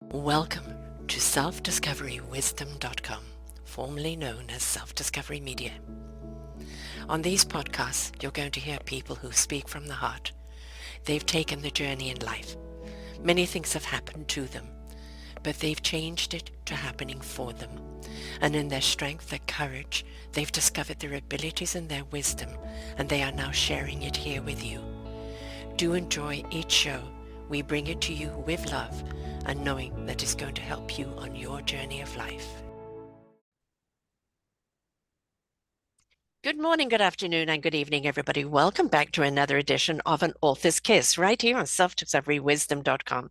Welcome to self-discoverywisdom.com, formerly known as Self-Discovery Media. On these podcasts, you're going to hear people who speak from the heart. They've taken the journey in life. Many things have happened to them, but they've changed it to happening for them. And in their strength, their courage, they've discovered their abilities and their wisdom, and they are now sharing it here with you. Do enjoy each show. We bring it to you with love and knowing that it's going to help you on your journey of life. Good morning, good afternoon, and good evening, everybody. Welcome back to another edition of An Author's Kiss, right here on selfdiscoverywisdom.com.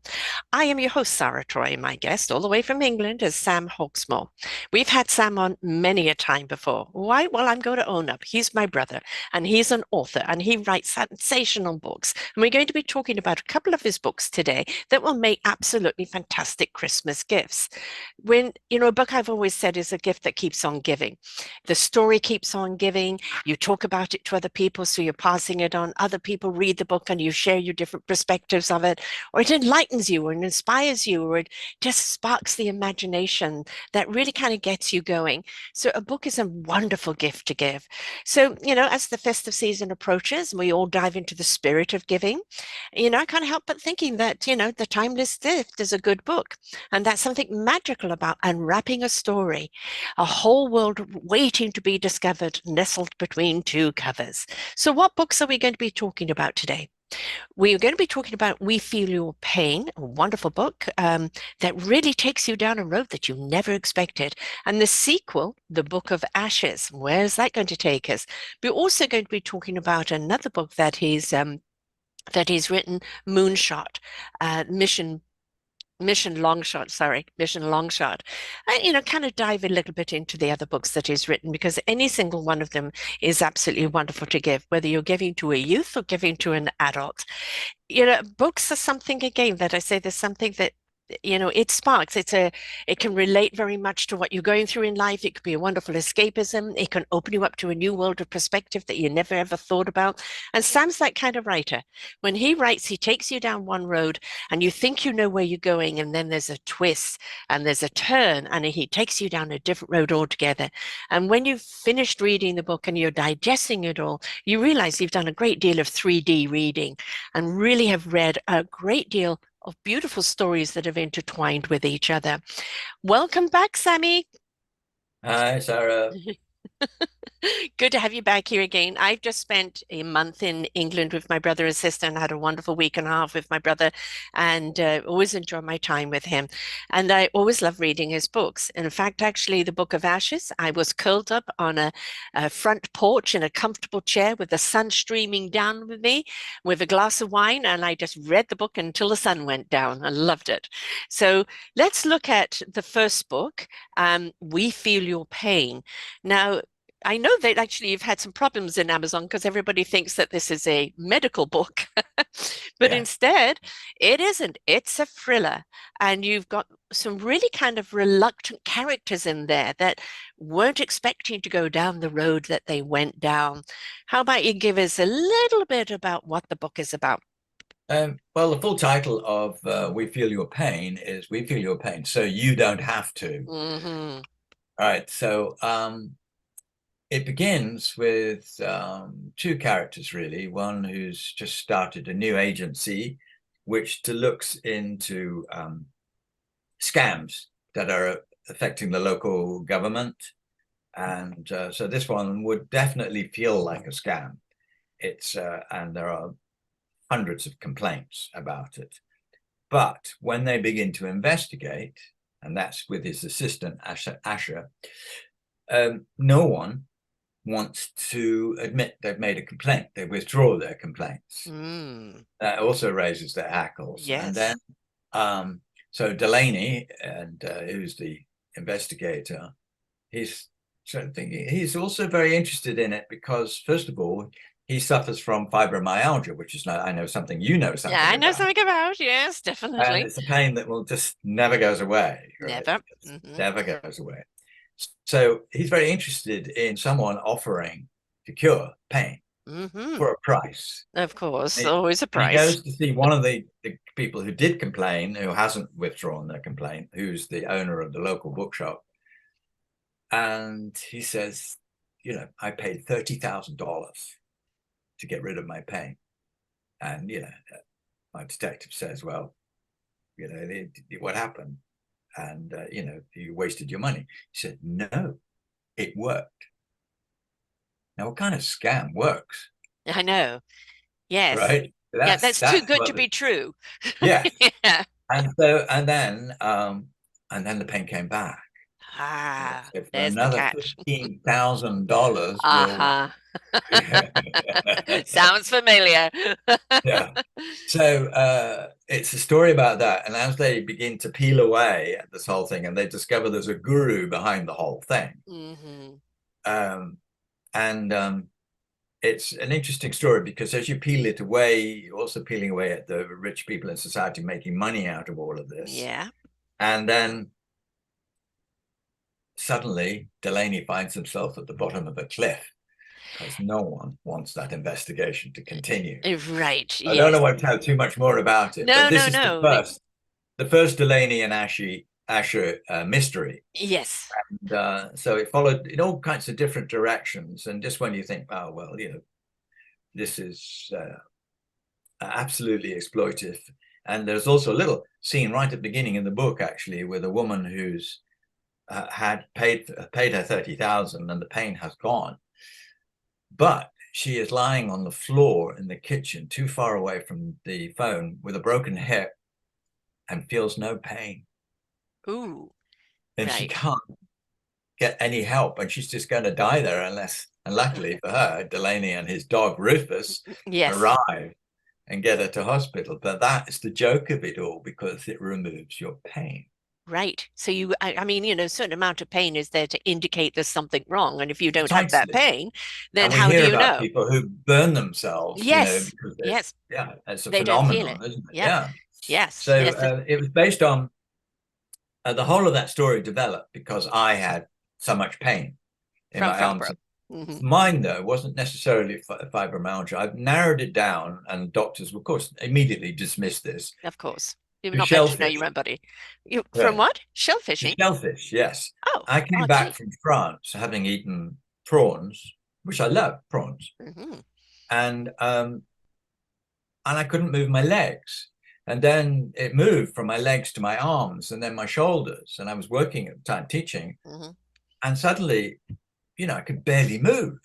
I am your host, Sarah Troy. My guest, all the way from England, is Sam Hawksmoor. We've had Sam on many a time before. Why? Well, I'm going to own up. He's my brother, and he's an author, and he writes sensational books. And we're going to be talking about a couple of his books today that will make absolutely fantastic Christmas gifts. A book I've always said is a gift that keeps on giving. The story keeps on giving. You talk about it to other people, so you're passing it on. Other people read the book and you share your different perspectives of it, or it enlightens you or it inspires you, or it just sparks the imagination that really kind of gets you going. So a book is a wonderful gift to give. So, as the festive season approaches and we all dive into the spirit of giving, I can't help but thinking that, The Timeless Gift is a good book. And that's something magical about unwrapping a story, a whole world waiting to be discovered, nestled between two covers. So what books are we going to be talking about today? We're going to be talking about We Feel Your Pain, a wonderful book that really takes you down a road that you never expected. And the sequel, The Book of Ashes, where's that going to take us? We're also going to be talking about another book that he's written, Moonshot, Mission Longshot, Mission Longshot. And, kind of dive a little bit into the other books that he's written, because any single one of them is absolutely wonderful to give, whether you're giving to a youth or giving to an adult. Books are something, again, that I say there's something that it sparks. It can relate very much to what you're going through in life. It could be a wonderful escapism. It can open you up to a new world of perspective that you never ever thought about. And Sam's that kind of writer. When he writes, he takes you down one road and you think you know where you're going, and then there's a twist and there's a turn, and he takes you down a different road altogether. And when you've finished reading the book and you're digesting it all, you realize you've done a great deal of 3D reading and really have read a great deal of beautiful stories that have intertwined with each other. Welcome back, Sammy. Hi, Sarah. Good to have you back here again. I've just spent a month in England with my brother and sister and had a wonderful week and a half with my brother, and always enjoy my time with him. And I always love reading his books. In fact, actually, The Book of Ashes, I was curled up on a front porch in a comfortable chair with the sun streaming down with me with a glass of wine, and I just read the book until the sun went down. I loved it. So let's look at the first book, We Feel Your Pain. Now, I know that actually you've had some problems in Amazon because everybody thinks that this is a medical book, but Yeah. instead it isn't. It's a thriller, and you've got some really kind of reluctant characters in there that weren't expecting to go down the road that they went down. How about you give us a little bit about what the book is about? Well, the full title of We Feel Your Pain is We Feel Your Pain, so you don't have to. Hmm. All right. So it begins with two characters, really. One who's just started a new agency, which looks into scams that are affecting the local government. And so this one would definitely feel like a scam. And there are hundreds of complaints about it. But when they begin to investigate, and that's with his assistant, Asher, no one wants to admit they've made a complaint. They withdraw their complaints. Mm. That also raises their hackles. And then, Yes. so Delaney, and who's the investigator, he's sort of thinking he's also very interested in it because, first of all, he suffers from fibromyalgia, which is, I know something you know Yeah, something I know about. something about. Yes, And definitely. it's a pain that will just never goes away, right? Never. It Hmm. never goes away. So he's very interested in someone offering to cure pain. Hmm. for a price. Of course, And always a he price. goes to see one of the people who did complain, who hasn't withdrawn their complaint, who's the owner of the local bookshop. And he says, I paid $30,000 to get rid of my pain. And, my detective says, well, what happened? And, you wasted your money. He said, no, it worked. Now, what kind of scam works, I know. Yes. right? Yeah, That's that's too that's good to what be true. yeah. Yeah. And then the pain came back. Ah, So for there's the another catch. $15,000, we'll Uh-huh. Sounds familiar. yeah. So it's a story about that. And as they begin to peel away at this whole thing, and they discover there's a guru behind the whole thing. Hmm. Um, and it's an interesting story because as you peel it away, you're also peeling away at the rich people in society making money out of all of this. Yeah. And then suddenly Delaney finds himself at the bottom of a cliff because no one wants that investigation to continue. Right. I don't Yes. want to tell too much more about it, but No, this no, is the no. first, the first Delaney and Asher mystery. Yes. And so it followed in all kinds of different directions. And just when you think, oh, well, this is absolutely exploitive. And there's also a little scene right at the beginning in the book, actually, with a woman who's had paid her 30,000 and the pain has gone. But she is lying on the floor in the kitchen, too far away from the phone, with a broken hip and feels no pain. Ooh, And she right. can't get any help, and she's just going to die there unless, and luckily for her, Delaney and his dog Rufus Yes. arrive and get her to hospital. But that is the joke of it all because it removes your pain. Right. So I mean, a certain amount of pain is there to indicate there's something wrong. And if you don't have that Precisely. pain, then And we how do hear you about know? people who burn themselves, Yes. because Yes. yeah, it's a They don't feel phenomenon, it. isn't it? Yeah. Yeah. Yes. So Yes. it was based on the whole of that story developed because I had so much pain in From my arms. fibro. Hmm. Mine, though, wasn't necessarily fibromyalgia. I've narrowed it down, and doctors, of course, immediately dismissed this Of course. You've to not mentioned how you shellfish. went, buddy. You from Yeah, what? to Shellfishing? shellfish, yes. Oh, I came oh, back gee. from France having eaten prawns, which I love prawns, Hmm. and I couldn't move my legs. And then it moved from my legs to my arms and then my shoulders. And I was working at the time teaching. Hmm. And suddenly, I could barely move.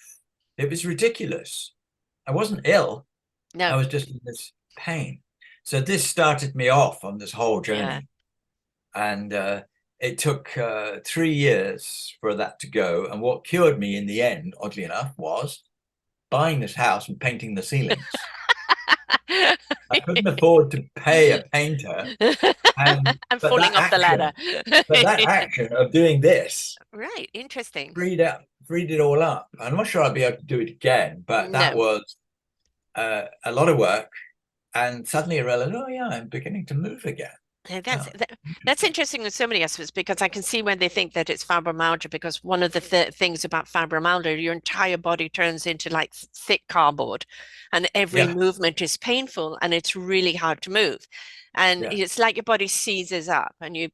It was ridiculous. I wasn't ill. I No. was just in this pain. So this started me off on this whole Yeah. journey. And it took 3 years for that to go. And what cured me in the end, oddly enough, was buying this house and painting the ceilings. I couldn't afford to pay a painter, and I'm but falling that off the ladder. action, but that action of doing this Right. Interesting. freed it all up. I'm not sure I'll be able to do it again, but that No. was a lot of work. And suddenly I realized, oh yeah, I'm beginning to move again. That's Yeah, that's interesting. interesting in so many aspects because I can see when they think that it's fibromyalgia because one of the things about fibromyalgia, your entire body turns into like thick cardboard, and every Yeah, movement is painful and it's really hard to move. And yeah, it's like your body seizes up and you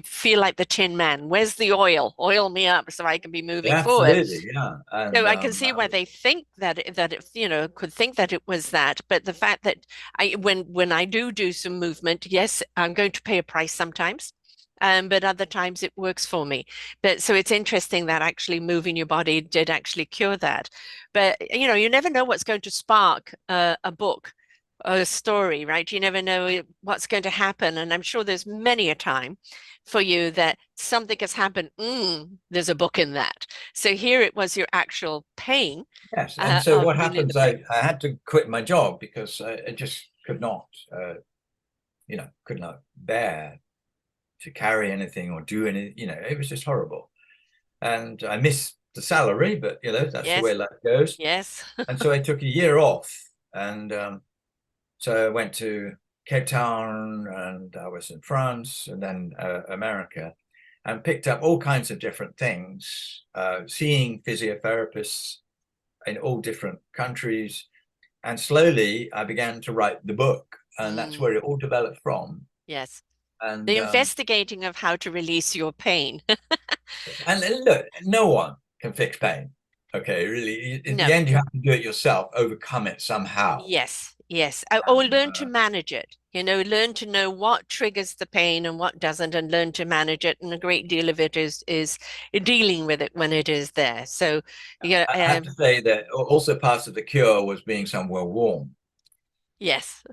feel like the Tin Man. Where's the oil? Oil me up so I can be moving yeah, forward. absolutely, yeah. So And I can see why they think that it could think that it was that, but the fact that when I do some movement, yes, I'm going to pay a price sometimes, but other times it works for me. But so it's interesting that actually moving your body did actually cure that. But you never know what's going to spark a book, a story, right? You never know what's going to happen, and I'm sure there's many a time for you that something has happened. There's a book in that. So here it was your actual pain yes, and so of what relieving the happens? pain. I had to quit my job because I just could not bear to carry anything or do any, it was just horrible. And I missed the salary, but that's the way Yes, life goes. yes. And so I took a year off, and so I went to Cape Town, and I was in France, and then America, and picked up all kinds of different things, seeing physiotherapists, in all different countries. And slowly I began to write the book, and that's Mm, where it all developed from. yes. And The investigating of how to release your pain. and look, no one can fix pain. Okay, really, in No. the end, you have to do it yourself, overcome it somehow. Yes, yes. Or And, learn to manage it. Learn to know what triggers the pain and what doesn't, and learn to manage it. And a great deal of it is dealing with it when it is there. So, yeah, I have to say that also part of the cure was being somewhere warm. yes.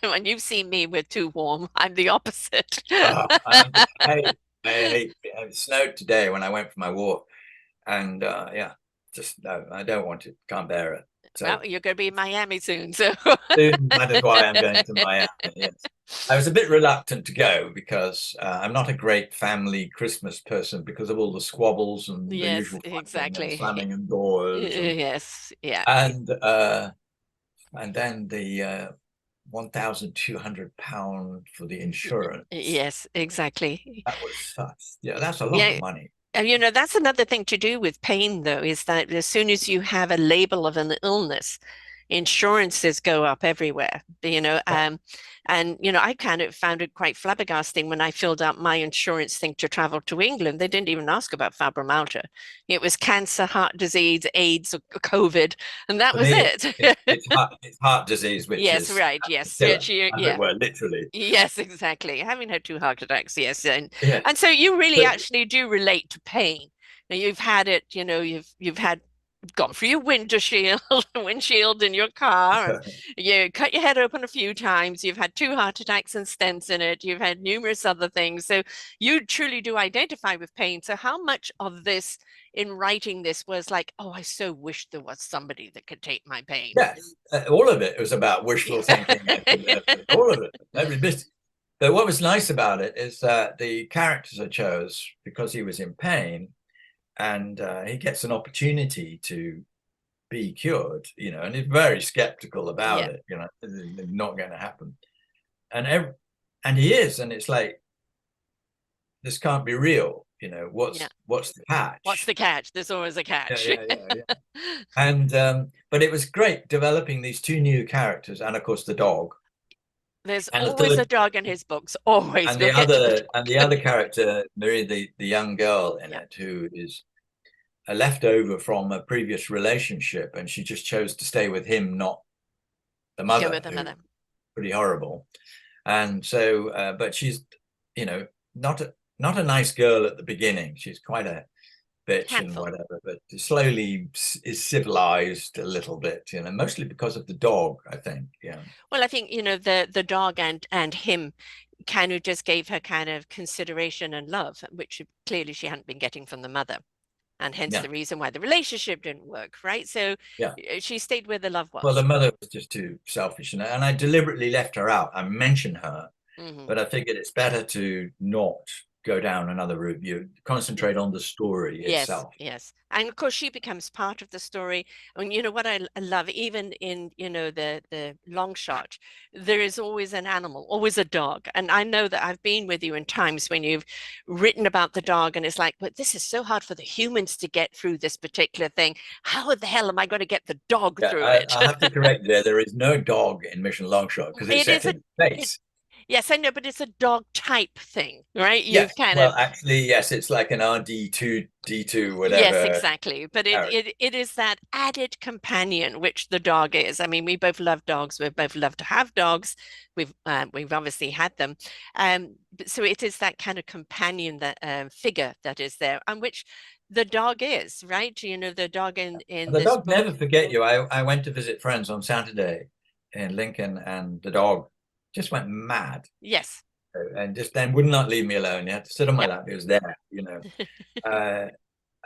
When you've seen me with too warm, I'm the opposite. I, I hate it snowed today when I went for my walk, and yeah, just no, I don't want it, can't bear it. So Well, you're going to be in Miami soon, so soon, that is why I'm going to Miami. Yes, I was a bit reluctant to go because I'm not a great family Christmas person because of all the squabbles and the yes, usual fighting and exactly. slamming of doors Yes, yeah, and uh, and then the £1,200 for the insurance. yes, exactly. That was such, yeah, that's a lot of Yeah, money. and that's another thing to do with pain, though, is that as soon as you have a label of an illness, insurances go up everywhere, Yeah, and I kind of found it quite flabbergasting when I filled out my insurance thing to travel to England. They didn't even ask about fibromyalgia. It was cancer, heart disease, AIDS, or COVID, and that for was me, it. it's heart disease, which Yes, is right. the Yes, yeah, killer, as it yeah. were, literally. Yes, exactly. Having had two heart attacks, yes, Yeah, and so you really but actually do relate to pain. Now you've had it, you've had gone through your windshield, windshield in your car, and you cut your head open a few times. You've had two heart attacks and stents in it. You've had numerous other things. So you truly do identify with pain. So how much of this in writing this was like, oh, I so wish there was somebody that could take my pain. yes, all of it was about wishful thinking. All of it, every bit. But what was nice about it is that the characters I chose, because he was in pain, and he gets an opportunity to be cured, and he's very skeptical about Yeah, it, it's not going to happen. And and he is, and it's like this can't be real. yeah. What's the What's catch? the catch? There's always a Yeah, catch. yeah, yeah, yeah. And but it was great developing these two new characters, and of course the dog, There's and the always a third, dog in his books. Always. and We'll the get to the other, and the dog. other character, Marie, the young girl in Yeah. it, who is a leftover from a previous relationship, and she just chose to stay with him, not the Go with mother, the who mother. pretty horrible. And so, but she's, you know, not a nice girl at the beginning. She's quite a bitch and Handful. whatever, but slowly is civilized a little bit, mostly because of the dog, I think. Yeah. Well, I think, the dog and him kind of just gave her kind of consideration and love, which clearly she hadn't been getting from the mother. And hence Yeah. the reason why the relationship didn't work, right? So Yeah. she stayed where the love Well, the was. mother was just too selfish, and I deliberately left her out. I mentioned her, Hmm. but I figured it's better to not go down another route. You concentrate on the story Yes, itself. yes. And of course she becomes part of the story. And you know what I love, even in, the long shot, there is always an animal, always a dog. And I know that I've been with you in times when you've written about the dog and it's like, but this is so hard for the humans to get through this particular thing. How the hell am I going to get the dog Yeah, through it? I have to correct you there. There is no dog in Mission Longshot because it's It set is a in it space. yes, I know, but it's a dog type thing, right? You've Yes. kind Well, of actually, yes, it's like an RD2, D2, yes, whatever exactly. But it, character. it it is that added companion which the dog is. I mean, we both love dogs. We both love to have dogs. We've obviously had them. So it is that kind of companion that figure that is there, and which the dog is, right? The dog in And the this dog book. never forget you. I went to visit friends on Saturday in Lincoln, and the dog just went mad Yes. and just then would not leave me alone. You had to sit on my Yep. lap. It was there. Uh,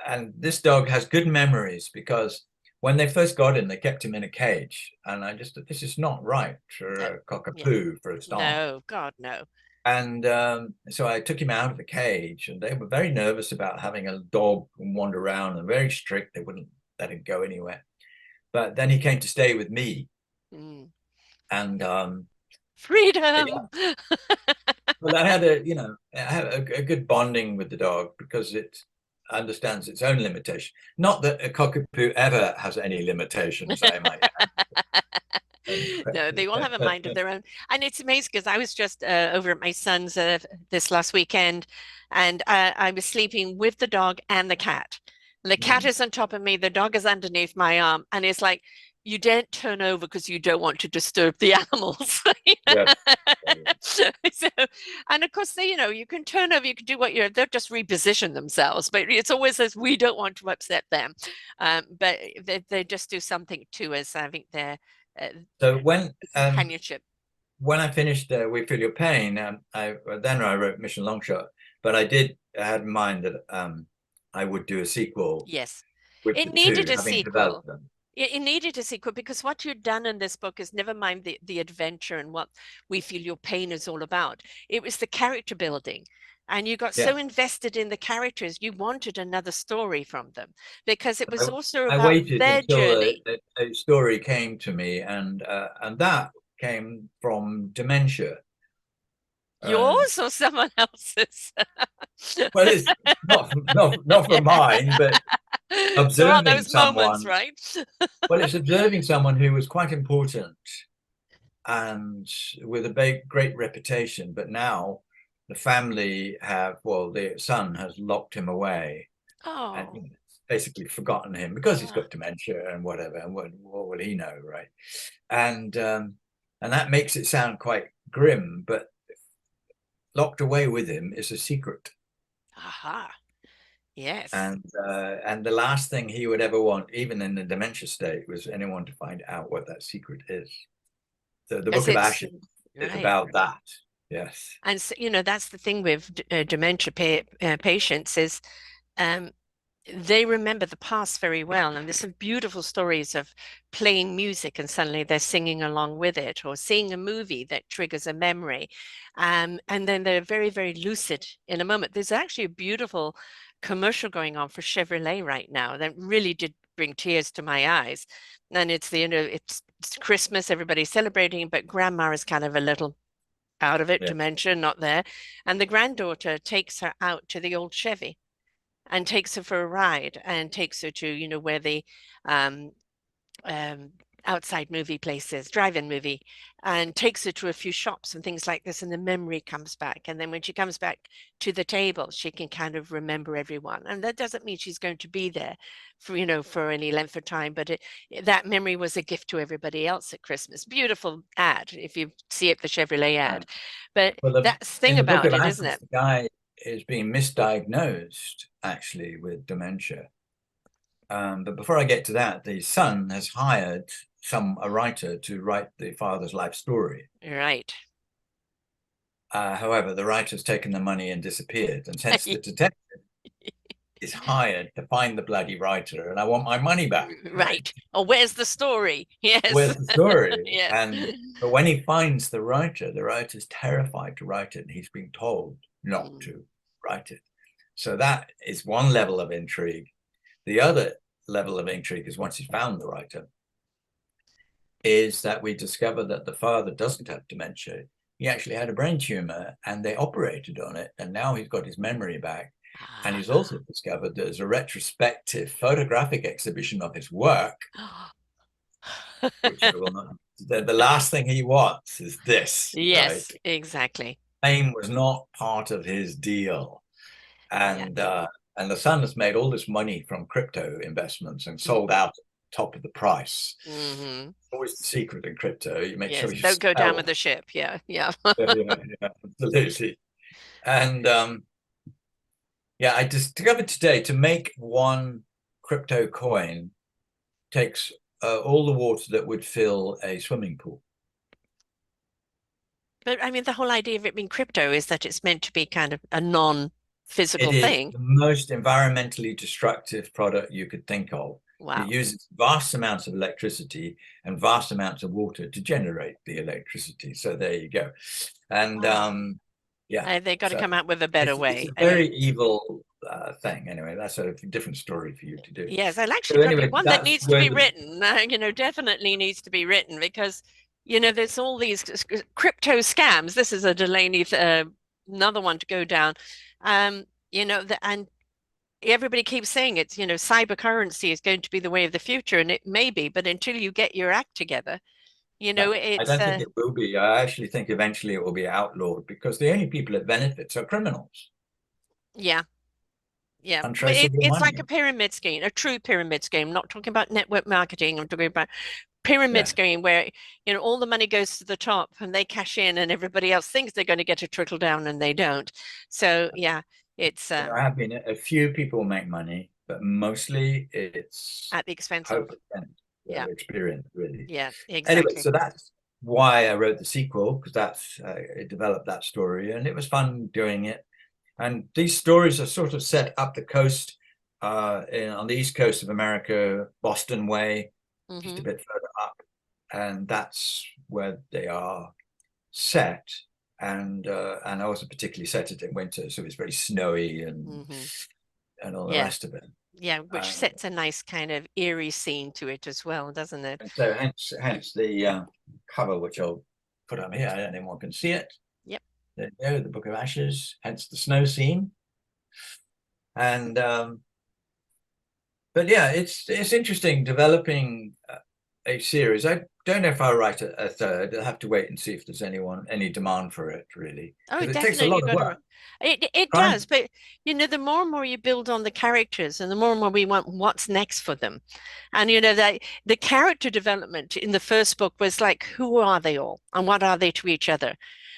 and this dog has good memories because when they first got him, they kept him in a cage. And I just thought, this is not right No. for a Yeah. cockapoo for a start. No. God, no. And so I took him out of the cage, and they were very nervous about having a dog wander around and very strict. They wouldn't let him go anywhere. But then he came to stay with me, Mm. and yeah, Freedom. well, I had I had a good bonding with the dog because understands its own limitation. Not that a cockapoo ever has any limitations, I might No, they all have a add. mind of their own. And it's amazing because I was just over at my son's this last weekend and I was sleeping with the dog and the cat. The cat is on top of me, the dog is underneath my arm, and it's like, you don't turn over because you don't want to disturb the animals. Yes. So, and of course, you can turn over, you can do what they'll just reposition themselves, but it's always as we don't want to upset them. But they just do something to us. I think they're uh, So companionship. when I finished We Feel Your Pain, I wrote Mission Longshot, but I had in mind that I would do a sequel Yes, with it the needed two, a having developed sequel. them. It needed a sequel because what you've done in this book is never mind the adventure and what We Feel Your Pain is all about. It was the character building. And you got so Yes. invested in the characters, you wanted another story from them because it was also I about waited their until journey. a story came to me, and that came from dementia. Uh, Yours or someone else's? well, it's not from mine, but There are observing those moments, someone. right? Well, it's observing someone who was quite important and with a great reputation, but now the family the son has locked him away and Oh, basically forgotten him because he's ah, got dementia and whatever. And what will he know, right? And and that makes it sound quite grim, but locked away with him is a secret. aha, yes. And the last thing he would ever want, even in the dementia state, was anyone to find out what that secret is. So the Because Book of it's Ashes is right. about that. Yes. And so, that's the thing with dementia patients is um, they remember the past very well. And there's some beautiful stories of playing music and suddenly they're singing along with it, or seeing a movie that triggers a memory. And then they're very, very lucid in a moment. There's actually a beautiful commercial going on for Chevrolet right now that really did bring tears to my eyes. And it's Christmas, everybody's celebrating, but grandma is kind of a little out of it, Yeah. dementia, not there. And the granddaughter takes her out to the old Chevy and takes her for a ride and takes her to, where the um, um, outside movie places, drive-in movie, and takes her to a few shops and things like this. And the memory comes back. And then when she comes back to the table, she can kind of remember everyone. And that doesn't mean she's going to be there for, for any length of time, but that memory was a gift to everybody else at Christmas. Beautiful ad, if you see it, the Chevrolet ad. But that's the thing In the Book about of it, isn't Ashes, it? the guy is being misdiagnosed actually with dementia. But before I get to that, the son has hired a writer to write the father's life story. Right. However, the writer's taken the money and disappeared, and hence the detective is hired to find the bloody writer, and I want my money back, right? Right. Oh, where's the story? Yes. Where's the story? Yeah. But when he finds the writer's terrified to write it, and he's been told not Mm. to write it. So that is one level of intrigue. The other level of intrigue is once he's found the writer, is that we discover that the father doesn't have dementia. He actually had a brain tumor and they operated on it. And now he's got his memory back. And he's also discovered there's a retrospective photographic exhibition of his work, which I will not. The last thing he wants is this, right? Yes, exactly. Fame was not part of his deal. Yeah. And and the son has made all this money from crypto investments and Mm. sold out at the top of the price. Hmm. Always the secret in crypto. You make sure Yes, you don't go down with sell. the ship. Yeah, yeah. Yeah, absolutely. And yeah, I discovered today to make one crypto coin takes all the water that would fill a swimming pool. But I mean, the whole idea of it being crypto is that it's meant to be kind of a It non-physical is thing. the most environmentally destructive product you could think of. It Wow. uses vast amounts of electricity and vast amounts of water to generate the electricity. So there you go. And Oh, yeah, they got to so come up with a better it's way. a I mean, very evil thing. Anyway, that's a different story for you to do. yes, I'll So actually probably anyway, one that that's needs to where be the written. Definitely needs to be written because there's all these crypto scams. This is a Delaney, another one to go down. And everybody keeps saying it's, cyber currency is going to be the way of the future, and it may be, but until you get your act together, No, I it's don't think it will be. I actually think eventually it will be outlawed because the only people it benefits are criminals, yeah. Yeah, but untraceable it's like a money. pyramid scheme, a true pyramid scheme. I'm not talking about network marketing. I'm talking about pyramid Yeah, scheme where, all the money goes to the top and they cash in and everybody else thinks they're going to get a trickle down and they don't. So yeah, it's there have been a few people make money, but mostly it's at the expense of, hope and yeah, experience, really. yeah, Anyway, exactly. so that's why I wrote the sequel because that's it developed that story, and it was fun doing it. And these stories are sort of set up the coast, on the east coast of America, Boston way, just a Hmm. bit further up, and that's where they are set. And I wasn't particularly set it in winter, so it's very snowy Hmm. and all the Yeah, rest of it. yeah, which And, sets a nice kind of eerie scene to it as well, doesn't it? and so hence the cover, which I'll put on here. I don't know if anyone can see it. Yep. There you go, the Book of Ashes, hence the snow scene. And but yeah, it's interesting developing a series. I don't know if I'll write a third. I'll have to wait and see if there's any demand for it really, Oh, because it takes a definitely lot of got to. work. It Trying, does, but the more and more you build on the characters, and the more and more we want what's next for them, and that the character development in the first book was like, who are they all, and what are they to each other,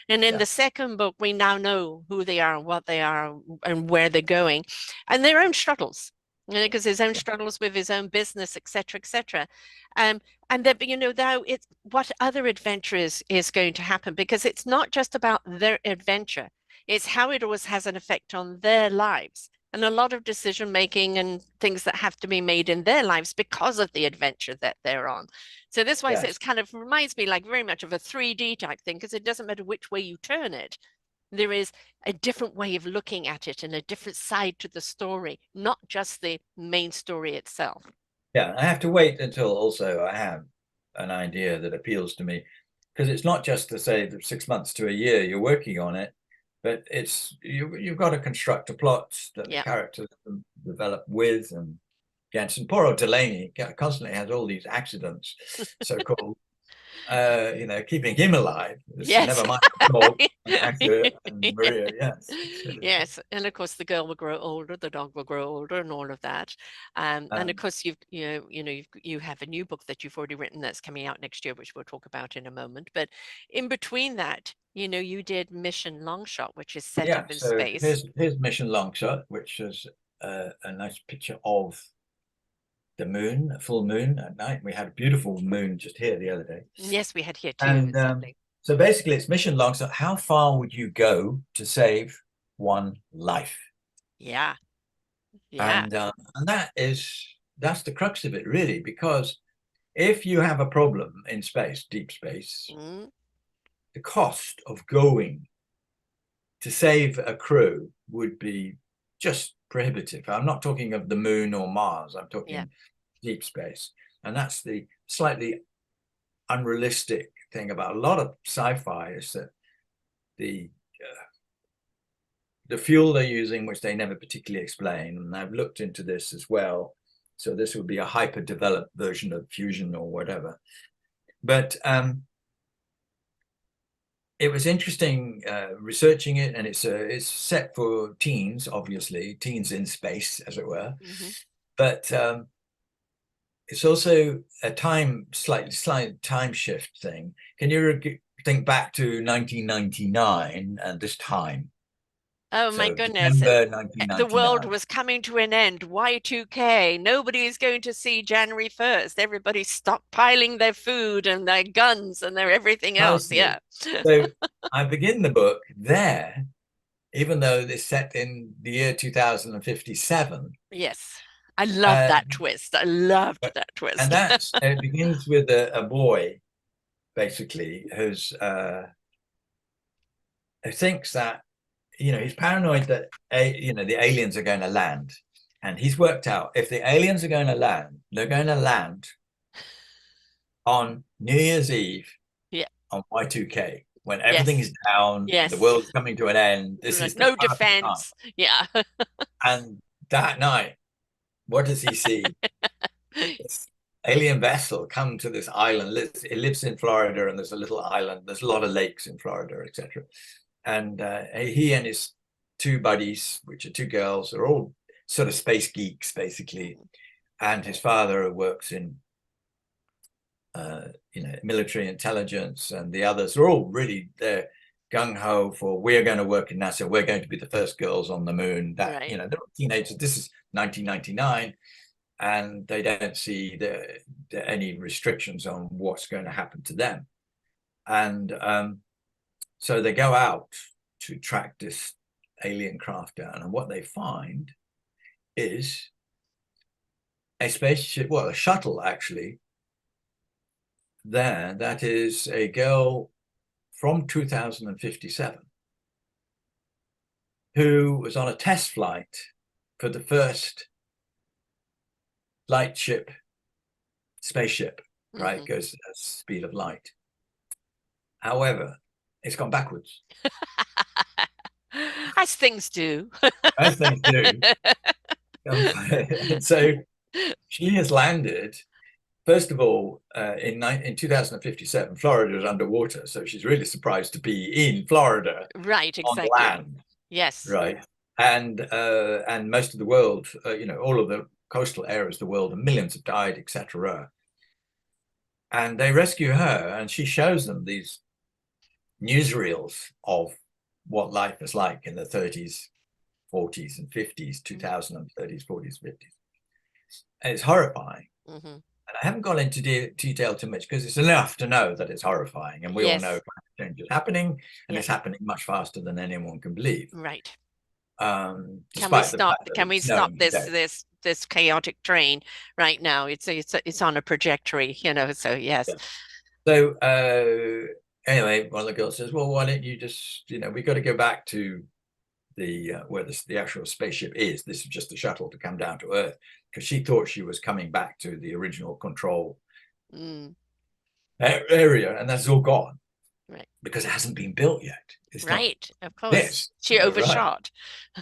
and in yeah, the second book we now know who they are, and what they are, and where they're going, and their own struggles. Because his own yeah, struggles with his own business, etc., etc. Um, and that now it's what other adventure is going to happen because it's not just about their adventure, it's how it always has an effect on their lives and a lot of decision making and things that have to be made in their lives because of the adventure that they're on. So this why it's yes, kind of reminds me like very much of a 3D type thing because it doesn't matter which way you turn it. There is a different way of looking at it and a different side to the story, not just the main story itself. yeah. I have to wait until also I have an idea that appeals to me, because it's not just to say that 6 months to a year you're working on it, but you've got to construct a plot that the Yeah. characters can develop with and against. And poor old Delaney constantly has all these accidents, so called, keeping him alive. It's Yes. never mind the dog and Asher and Maria. Yes. Yes, and of course the girl will grow older, the dog will grow older, and all of that. And of Um, course you have a new book that you've already written that's coming out next year, which we'll talk about in a moment. But in between that, you did Mission Longshot, which is set up yeah. in So space. here's Mission Longshot, which is a nice picture of the moon, a full moon at night. We had a beautiful moon just here the other day. Yes, we had here too. And It's lovely. so basically, it's mission long. So, how far would you go to save one life? Yeah, yeah. And that's the crux of it, really, because if you have a problem in space, deep space, Mm, the cost of going to save a crew would be just prohibitive. I'm not talking of the moon or Mars. I'm yeah. talking deep space, and that's the slightly unrealistic thing about a lot of sci-fi is that the the fuel they're using, which they never particularly explain, and I've looked into this as well. So this would be a hyper developed version of fusion or whatever. But it was interesting researching it, and it's set for teens, obviously, teens in space, as it were. Hmm. But it's also a slight time shift thing. Can you think back to 1999 and this time? Oh my So goodness. December The world 1999. was coming to an end. Y2K. Nobody is going to see January 1st. Everybody's stockpiling their food and their guns and their everything else. Nicely. Yeah. So I begin the book there, even though it's set in the year 2057. Yes. I love Uh, that twist. I loved that and twist. that's it begins with a boy basically who thinks that he's paranoid that the aliens are going to land, and he's worked out if the aliens are going to land, they're going to land on New Year's Eve Yeah. on Y2K when everything Yes. is down, the Yes. world's coming to an end. This is the No perfect time. defense. Yeah. And that night, what does he see? This alien vessel come to this island. It lives in Florida, and there's a little island. There's a lot of lakes in Florida, etc. And he and his two buddies, which are two girls, are all sort of space geeks, basically. And his father works in, military intelligence, and the others are all really they're gung ho for we're going to work in NASA. We're going to be the first girls on the moon. That Right. they're teenagers. This is 1999, and they don't see any restrictions on what's going to happen to them. And so they go out to track this alien craft down, and what they find is a spaceship, well, a shuttle actually, there that is a girl from 2057 who was on a test flight for the first lightship spaceship, right? Mm-hmm. Goes at the speed of light. However, it's gone backwards. As things do. As things do. And so she has landed. First of all, in 2057, Florida is underwater, so she's really surprised to be in Florida Right, on exactly. land, Yes. right? And most of the world, all of the coastal areas of the world, and millions have died, etc. And they rescue her, and she shows them these newsreels of what life was like in the 30s, 40s, and 50s, 2030s, 40s, 50s. And it's horrifying. Mm-hmm. And I haven't gone into detail too much because it's enough to know that it's horrifying. And we all know Yes. climate change is happening, and Yeah. it's happening much faster than anyone can believe, Right. despite the fact that Can we it's stop known this today. chaotic train right now? It's on a trajectory, so yes. Yeah. So anyway, one of the girls says, well, why don't you just, we got to go back to the where the actual spaceship is. This is just a shuttle to come down to Earth, because she thought she was coming back to the original control Mm, area, and that's all gone right. because it hasn't been built yet. It's not Right, of course. this, She right? overshot.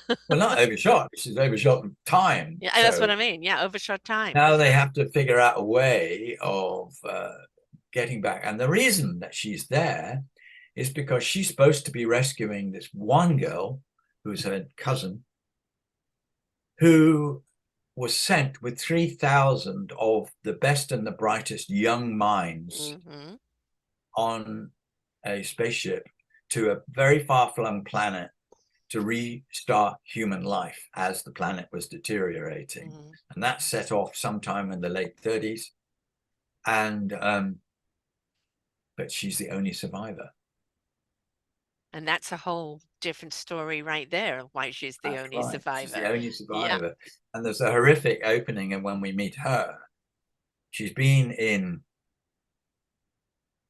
Well, not overshot. She's overshot time. Yeah, that's what So I mean. Yeah, overshot time. now they have to figure out a way of getting back. And the reason that she's there is because she's supposed to be rescuing this one girl who's her cousin, who was sent with 3,000 of the best and the brightest young minds Mm-hmm. on a spaceship to a very far-flung planet to restart human life as the planet was deteriorating. Mm-hmm. And that set off sometime in the late 30s. And but she's the only survivor. And that's a whole different story right there, why she's the That's only right. She's the survivor. only Yeah. survivor. And there's a horrific opening. And when we meet her, she's been in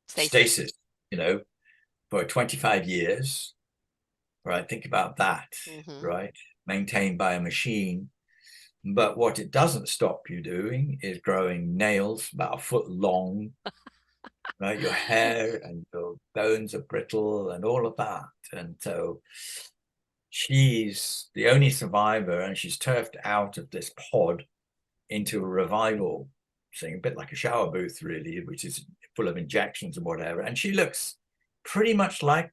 Stasis. stasis, for 25 years, right? Think about that, Mm-hmm. right? Maintained by a machine. But what it doesn't stop you doing is growing nails about a foot long, right? Your hair and your bones are brittle and all of that. And so she's the only survivor, and she's turfed out of this pod into a revival thing, a bit like a shower booth, really, which is full of injections and whatever. And she looks pretty much like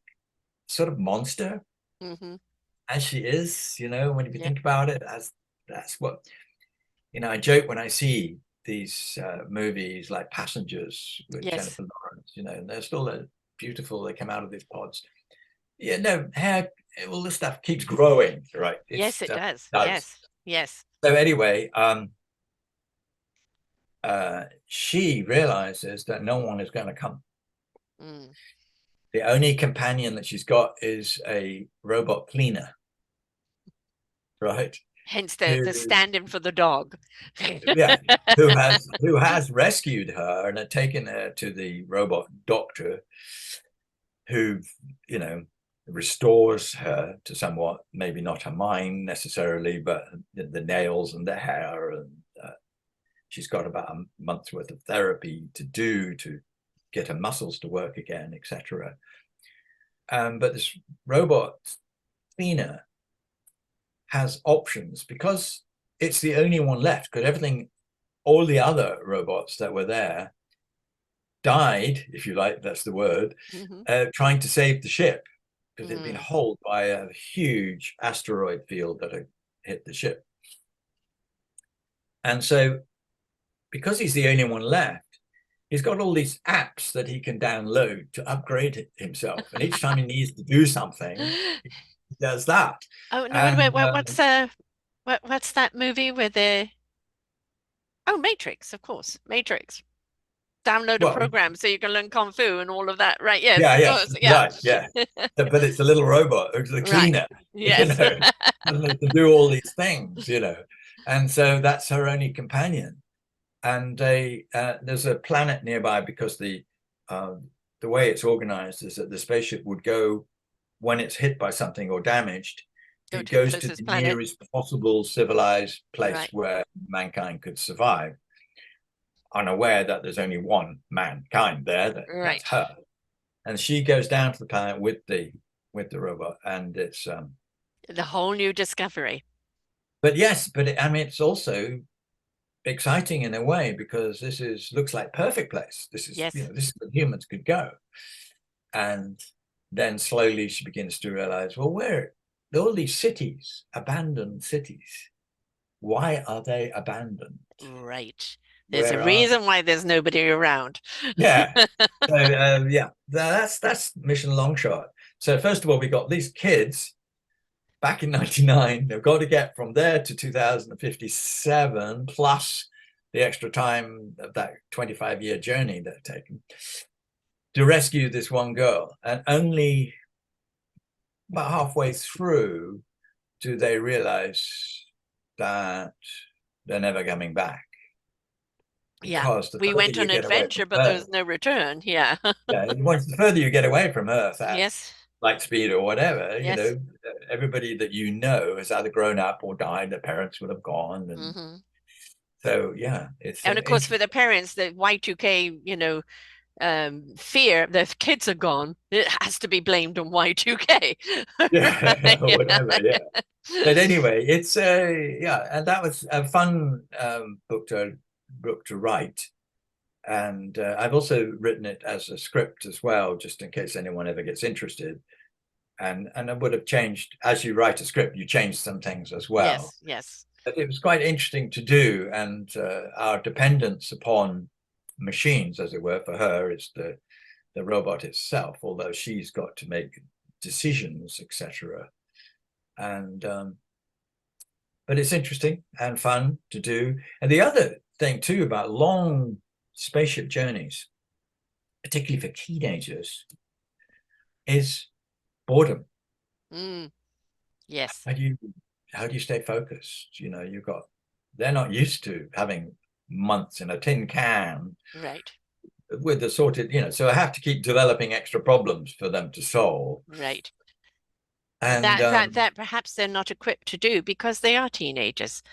sort of monster Mm-hmm. as she is, when you Yeah. think about it, as that's what, I joke when I see these movies like Passengers with Yes. Jennifer Lawrence, and they're still beautiful. They come out of these pods. Yeah, no, hair, all this stuff keeps growing, right? Yes, it It does. does. Yes. Yes. So anyway, she realizes that no one is going to come. Mm. The only companion that she's got is a robot cleaner, right? Hence Who, the stand-in for the dog. yeah, who has rescued her and had taken her to the robot doctor, who, restores her to somewhat, maybe not her mind necessarily, but the nails and the hair, and she's got about a month's worth of therapy to do to get her muscles to work again, etc. But this robot cleaner has options because it's the only one left because everything, all the other robots that were there died, if you like, that's the word, Hmm. trying to save the ship because it had been Mm. holed by a huge asteroid field that had hit the ship. And so, because he's the only one left, he's got all these apps that he can download to upgrade himself. And each time he needs to do something, he does that. Oh no, wait, wait, And what's that movie with the oh, Matrix, of course, Matrix. Download a well, program so you can learn kung fu and all of that. Right, yes, yeah, of yes, course. Yeah. right, yeah. But it's a little robot, it's a Right. cleaner, Yes. and they can do all these things. And so that's her only companion. And there's a planet nearby because uh, the way it's organized is that the spaceship would go when it's hit by something or damaged. Go It to the goes to the closest planet. nearest possible civilized place Right. where mankind could survive, unaware that there's only one mankind there. That's Right. her, and she goes down to the planet with the robot, and it's The whole new discovery. but yes, I mean, it's also exciting in a way because this is looks like perfect place. Yes. This is where humans could go. And then slowly she begins to realize, well, where all these cities, abandoned cities, why are they abandoned? Right. There's a Where are reason why there's nobody around. Yeah. So yeah, that's mission long shot. So first of all, we got these kids back in 99. They've got to get from there to 2057 plus the extra time of that 25-year journey they've taken to rescue this one girl. And only about halfway through do they realize that they're never coming back Yeah. because the We further went you on get away from adventure, but there Earth, was no return. Yeah. yeah, once the further you get away from Earth at Yes. light speed or whatever, Yes. everybody that you know has either grown up or died. Their parents would have gone, and Hmm. so yeah, it's And of course, for the interesting. parents, the Y2K, fear, the kids are gone. It has to be blamed on Y2K. Yeah, or Yeah. whatever. Yeah. But anyway, it's yeah, and that was a fun book to write. And I've also written it as a script as well, just in case anyone ever gets interested. And I would have changed as you write a script, you change some things as well. Yes, yes, But it was quite interesting to do, and our dependence upon machines, as it were, for her is the robot itself, although she's got to make decisions, etc. And but it's interesting and fun to do. And the other thing too about long spaceship journeys, particularly for teenagers, is boredom. mm, yes, How do you how do you stay focused? You've got they're not used to having months in a tin can right, with the sorted. So I have to keep developing extra problems for them to solve. right. And That perhaps they're not equipped to do because they are teenagers.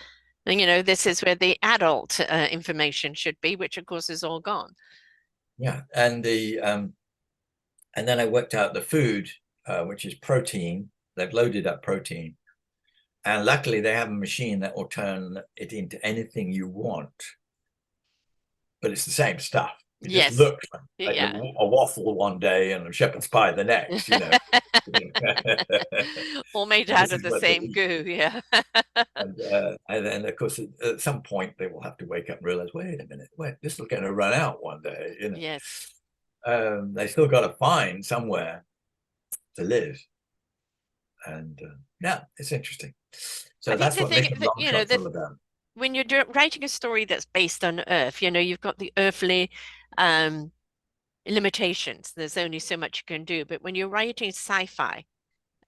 And this is where the adult information should be, which of course is all gone. yeah, and then I worked out the food, which is protein. They've loaded up protein. And luckily they have a machine that will turn it into anything you want, but it's the same stuff. It just Yes, looks like yeah. a waffle one day and a shepherd's pie the next. All made out This of is the what they same eat. goo, yeah. And then, of course, at some point they will have to wake up and realize, wait a minute, this is going to run out one day. Yes. They still got to find somewhere to live. And yeah, it's interesting. I So think that's the what thing Mission that, Longshot's all about. when you're writing a story that's based on Earth, you've got the earthly um, limitations. There's only so much you can do. But when you're writing sci-fi,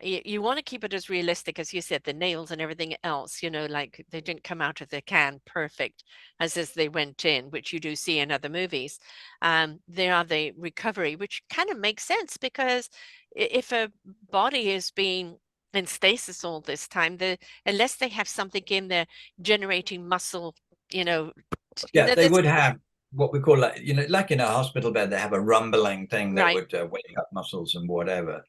you want to keep it as realistic as you said, the nails and everything else, like they didn't come out of the can perfect as they went in, which you do see in other movies. They are the recovery, which kind of makes sense because if a body is being in stasis all this time, unless they have something in there generating muscle, you know, Yeah, they that's would have what we call like in a hospital bed, they have a rumbling thing that right. would wake up muscles and whatever,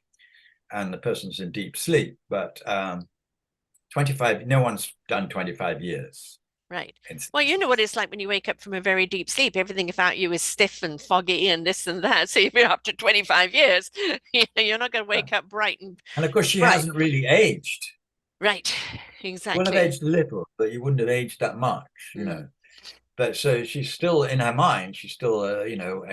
and the person's in deep sleep. But 25, no one's done 25 years Right. Well, you know what instantly. it's like when you wake up from a very deep sleep. Everything about you is stiff and foggy and this and that. So if you're up to 25 years, you're not going to wake up bright and And of course, she bright. hasn't really aged. Right. Will have Exactly. aged a little, but you wouldn't have aged that much, you Mm. know. But so she's still in her mind, she's still a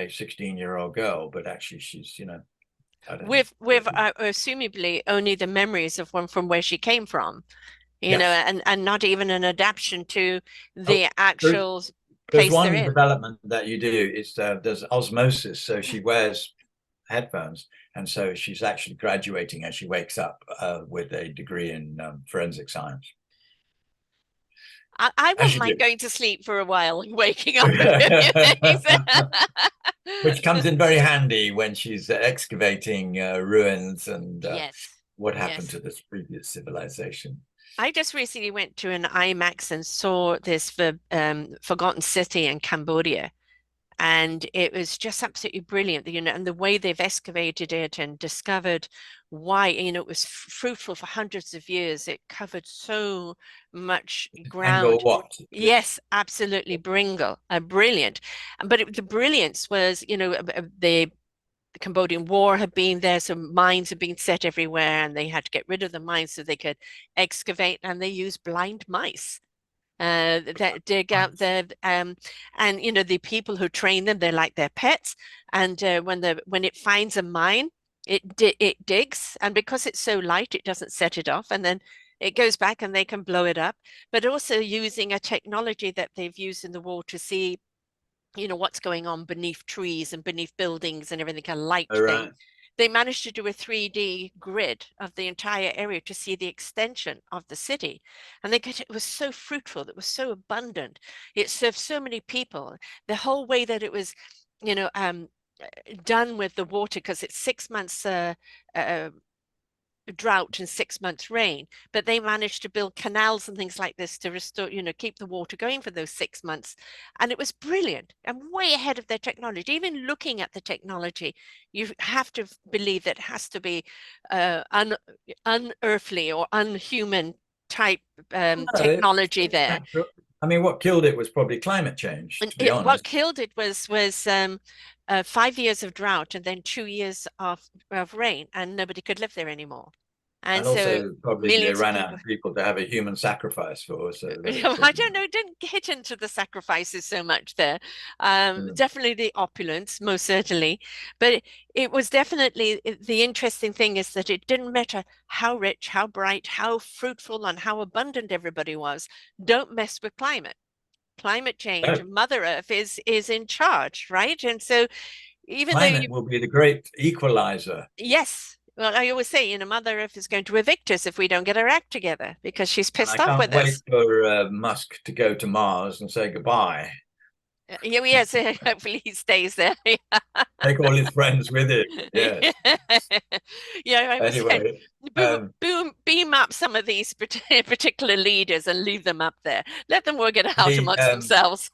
16-year-old girl, but actually she's, I don't know, With 30. assumably only the memories of one from where she came from, Yes. and not even an adaptation to Oh, the there's actual there's place they're one in. development that you do is there's osmosis. So she wears headphones, and so she's actually graduating as she wakes up with a degree in forensic science, I as wouldn't you mind do. going to sleep for a while and waking up with a few things. Which comes in very handy when she's excavating ruins and Yes, what happened yes. to this previous civilization. I just recently went to an IMAX and saw this Forgotten City in Cambodia. And it was just absolutely brilliant, and the way they've excavated it and discovered why, it was fruitful for hundreds of years. It covered so much Angkor ground. Wat, yes. Yes, absolutely brilliant. But the brilliance was, the Cambodian War had been there, so mines had been set everywhere, and they had to get rid of the mines so they could excavate, and they used blind mice that dig out Nice. the and the people who train them, they're like their pets. And when it finds a mine, it digs, and because it's so light, it doesn't set it off, and then it goes back and they can blow it up. But also using a technology that they've used in the war to see what's going on beneath trees and beneath buildings and everything, a light All thing. right. They managed to do a 3D grid of the entire area to see the extension of the city. And it was so fruitful, it was so abundant. It served so many people. The whole way that it was, you know, um, done with the water, because it's 6 months uh, drought and 6 months rain, but they managed to build canals and things like this to restore, keep the water going for those 6 months. And it was brilliant and way ahead of their technology. Even looking at the technology, you have to believe that it has to be unearthly or unhuman type No, technology it's there. natural. I mean, what killed it was probably climate change, And to be what honest. killed it was 5 years of drought and then 2 years of rain, and nobody could live there anymore. And And so also, probably they millions of ran out people. of people to have a human sacrifice for, so they I probably. don't know, didn't get into the sacrifices so much there. Mm. Definitely the opulence, most certainly. But it was definitely the interesting thing is that it didn't matter how rich, how bright, how fruitful, and how abundant everybody was. Don't mess with climate. Climate change, No, Mother Earth is in charge, right? And so even though climate will be the great equalizer. yes, well, I always say, Mother Earth is going to evict us if we don't get our act together because she's And pissed I off can't with wait us. for Musk to go to Mars and say goodbye. Yeah, yes, hopefully he stays there. Take all his friends with him. Yes. Yeah, I always say, Anyway, beam up some of these particular leaders and leave them up there. Let them work it out the amongst themselves.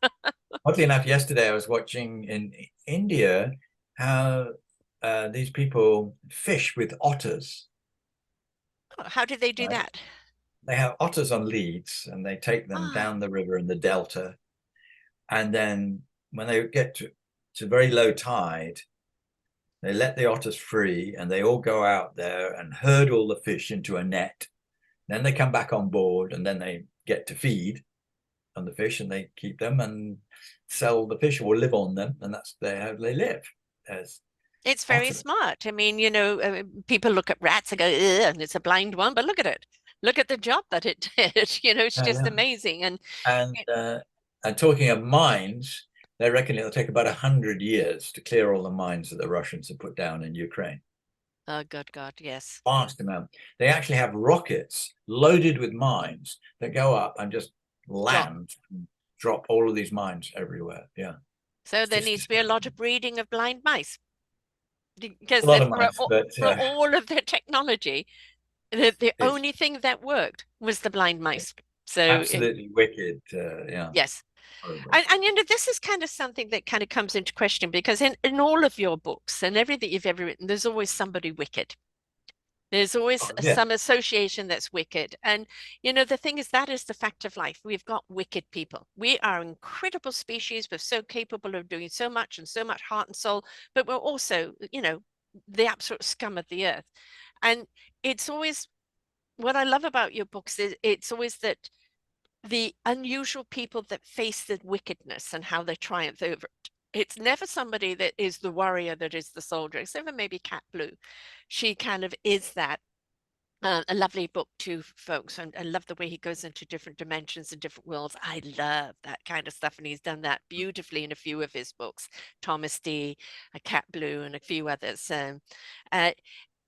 oddly enough, yesterday I was watching in India how these people fish with otters. How did they do Right? that? They have otters on leads, and they take them Ah, down the river in the delta, and then when they get to very low tide, they let the otters free, and they all go out there and herd all the fish into a net. Then they come back on board, and then they get to feed on the fish, and they keep them and sell the fish or live on them, and that's how they live as it's very otters. smart. I mean, people look at rats and go, "Ugh," and it's a blind one, but look at it. Look at the job that it did. It's just Yeah. amazing. And And talking of mines, they reckon it'll take about 100 years to clear all the mines that the Russians have put down in Ukraine. oh, good God, yes. Vast amount. They actually have rockets loaded with mines that go up and just Drop. land and drop all of these mines everywhere. Yeah, So it's there just needs to be a lot of disgusting. breeding of blind mice A because lot of mines, but for all of their technology, the it's only thing that worked was the blind mice. So absolutely wicked. Yeah, yes. horrible. And this is kind of something that kind of comes into question because in all of your books and everything you've ever written, there's always somebody wicked. There's always Oh, yeah. some association that's wicked. And, the thing is, that is the fact of life. We've got wicked people. We are an incredible species. We're so capable of doing so much and so much heart and soul, but we're also, the absolute scum of the earth. And it's always what I love about your books is it's always that the unusual people that face the wickedness and how they triumph over it. It's never somebody that is the warrior that is the soldier, except for maybe Cat Blue. She kind of is that. A lovely book too, folks, and I love the way he goes into different dimensions and different worlds. I love that kind of stuff, and he's done that beautifully in a few of his books, Thomas D, a Cat Blue, and a few others. Uh,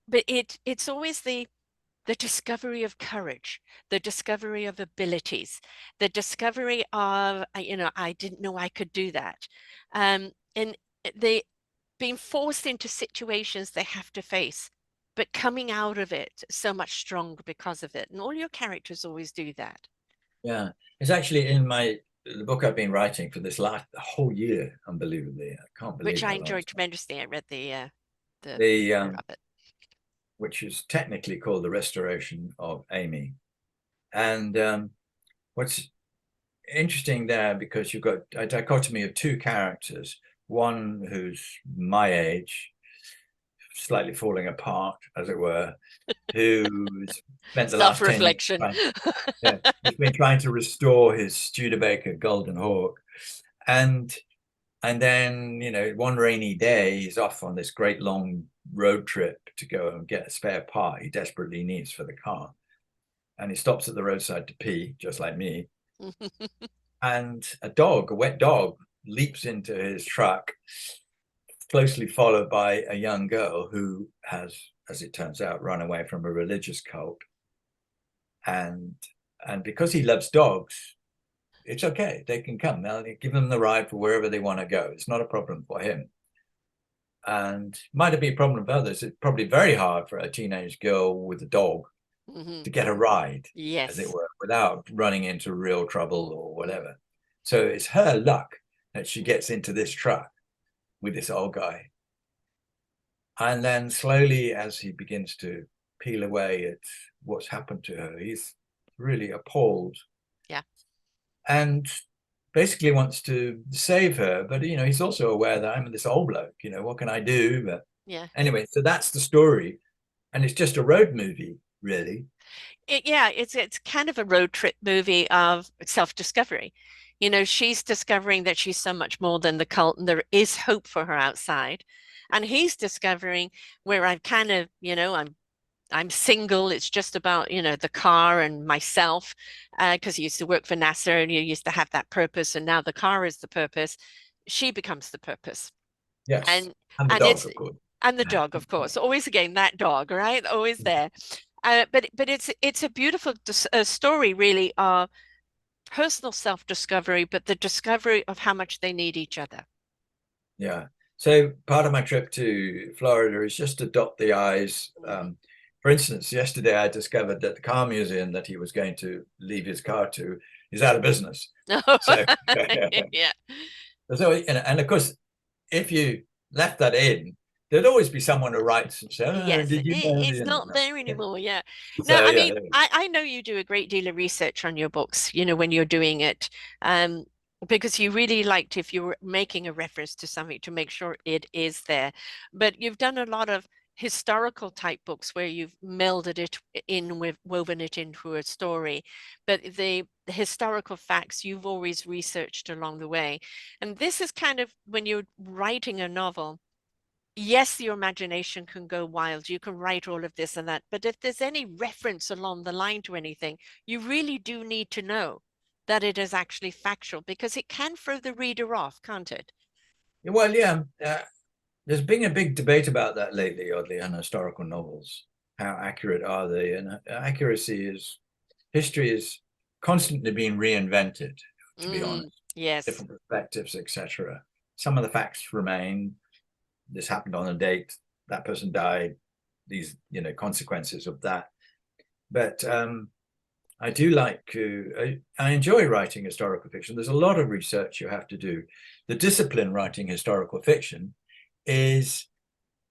but it's always the discovery of courage, the discovery of abilities, the discovery of, I didn't know I could do that. And they being forced into situations they have to face, but coming out of it so much stronger because of it. And all your characters always do that, Yeah. It's actually in the book I've been writing for this last whole year, unbelievably. I can't which believe I how long enjoyed it's been. tremendously. I read the The of it. which is technically called The Restoration of Amy. And what's interesting there, because you've got a dichotomy of two characters, one who's my age, slightly falling apart, as it were, who's spent the last 10 years Self-reflection. trying, yeah, he's been trying to restore his Studebaker Golden Hawk. And and then, one rainy day, he's off on this great long road trip to go and get a spare part he desperately needs for the car. And he stops at the roadside to pee, just like me. And a wet dog, leaps into his truck, closely followed by a young girl who has, as it turns out, run away from a religious cult. And and because he loves dogs, it's okay. They can come. Now give them the ride for wherever they want to go. It's not a problem for him. And might have been a problem for others. It's probably very hard for a teenage girl with a dog Mhm. to get a ride, as it Yes. were, without running into real trouble or whatever. So it's her luck that she gets into this truck with this old guy. And then slowly, as he begins to peel away at what's happened to her, he's really appalled Yeah. and basically wants to save her. But, he's also aware that I'm this old bloke, what can I do? But Yeah. anyway, so that's the story. And it's just a road movie, really. Yeah, it's kind of a road trip movie of self-discovery. She's discovering that she's so much more than the cult, and there is hope for her outside. And he's discovering where I've kind of, I'm single. It's just about, the car and myself, because he used to work for NASA and you used to have that purpose, and now the car is the purpose. She becomes the purpose. Yes. And And the and dog, it's of course. and the dog, of course, always again that dog, right? Always there. But it's a beautiful story, really, of personal self-discovery, but the discovery of how much they need each other. Yeah. So part of my trip to Florida is just to dot the I's. Mm. For instance, yesterday I discovered that the car museum that he was going to leave his car to is out of business. So, Yeah. so and of course, if you left that in, there'd always be someone who writes and says, "Oh, Yes, did you know?" it's not there anymore. Yeah. No, So I yeah, mean, I know you do a great deal of research on your books, when you're doing it, um, because you really liked if you were making a reference to something to make sure it is there. But you've done a lot of historical type books where you've melded it in with woven it into a story. But the historical facts you've always researched along the way. And this is kind of when you're writing a novel, yes, your imagination can go wild. You can write all of this and that. But if there's any reference along the line to anything, you really do need to know that it is actually factual because it can throw the reader off, can't it? well, yeah. There's been a big debate about that lately, oddly, on historical novels. How accurate are they? And accuracy is history is constantly being reinvented, to be Mm, honest, yes. different perspectives, etc. Some of the facts remain. This happened on a date, that person died, these, consequences of that. But I do like to, I enjoy writing historical fiction. There's a lot of research you have to do. The discipline writing historical fiction is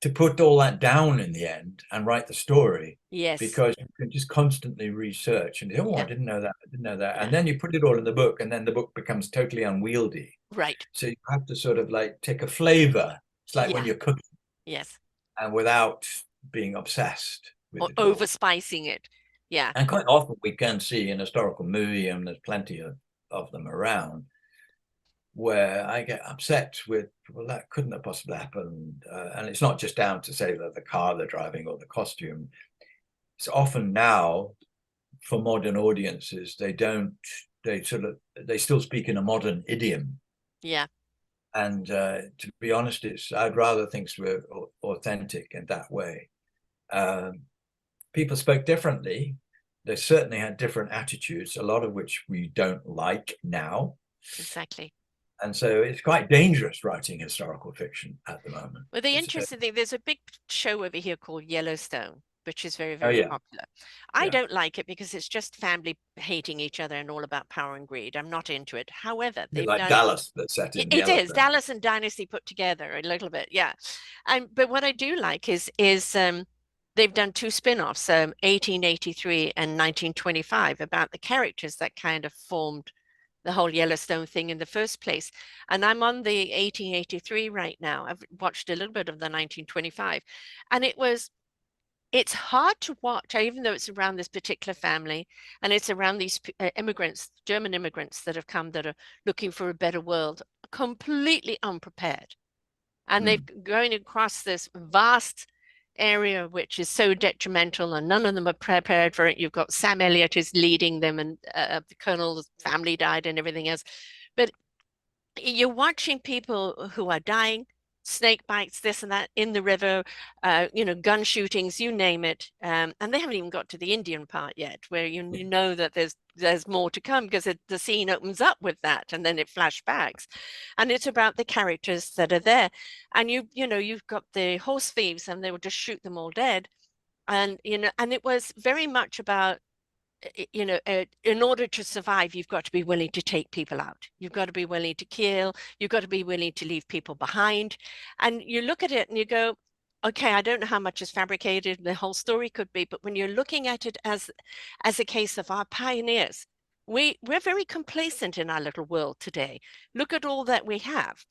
to put all that down in the end and write the story, Yes. because you can just constantly research and, oh, I Yeah. didn't know that, I didn't know that. Yeah. And then you put it all in the book, and then the book becomes totally unwieldy. Right. So you have to sort of like take a flavor. It's like when Yeah. you're cooking, Yes. and without being obsessed with Or it over all. spicing it. Yeah. And quite often we can see in historical movie, and there's plenty of them around, where I get upset with, well, that couldn't have possibly happened. And it's not just down to say that the car they're driving or the costume. It's often now, for modern audiences, they still speak in a modern idiom. Yeah. And to be honest, I'd rather things were authentic in that way. Um, People spoke differently. They certainly had different attitudes, a lot of which we don't like now. Exactly. And so it's quite dangerous writing historical fiction at the moment. Well, the interesting thing, there's a big show over here called Yellowstone, which is very, Oh very yeah, popular. I yeah. don't like it because it's just family hating each other and all about power and greed. I'm not into it. However, A bit they've like done Dallas, that's set in it is Yellowstone. Dallas and Dynasty put together a little bit, yeah. But what I do like is they've done two spin-offs, 1883 and 1925, about the characters that kind of formed the whole Yellowstone thing in the first place. And I'm on the 1883 right now. I've watched a little bit of the 1925, and it's hard to watch, even though it's around this particular family and it's around these immigrants, German immigrants that have come that are looking for a better world, completely unprepared. And they're Mm. going across this vast area, which is so detrimental, and none of them are prepared for it. You've got Sam Elliott is leading them, and the colonel's family died and everything else. But you're watching people who are dying, snake bites, this and that in the river, gun shootings, you name it. And they haven't even got to the Indian part yet, where you know that there's more to come, because the scene opens up with that and then it flashbacks. And it's about the characters that are there. And you've got the horse thieves, and they will just shoot them all dead. And it was very much about in order to survive, you've got to be willing to take people out. You've got to be willing to kill. You've got to be willing to leave people behind. And you look at it and you go, okay, I don't know how much is fabricated the whole story could be, but when you're looking at it as a case of our pioneers, we're very complacent in our little world today. Look at all that we have.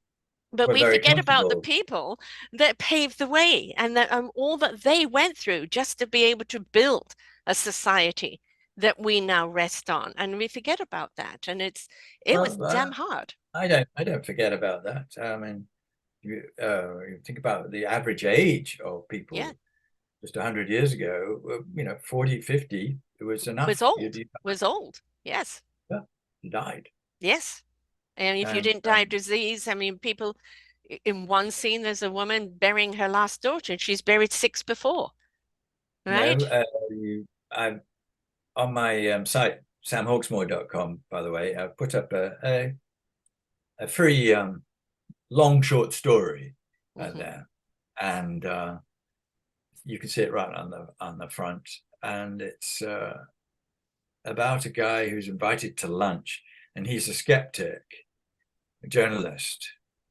But We're we very forget about the comfortable. people that paved the way, and that all that they went through just to be able to build a society that we now rest on. And we forget about that. And it was Well, damn hard. I don't forget about that. I mean, you think about the average age of Yeah. people just 100 years ago, 40, 50, it was Was enough. old. Was old. Yes. Yeah, you died. Yes. And if you And didn't die of disease, I mean, people in one scene, there's a woman burying her last daughter, and she's buried six before, no, right? I on my site, samhawksmoor.com, by the way, I've put up a free long short story Hmm. there. And you can see it right on the front. And it's about a guy who's invited to lunch, and he's a skeptic, a journalist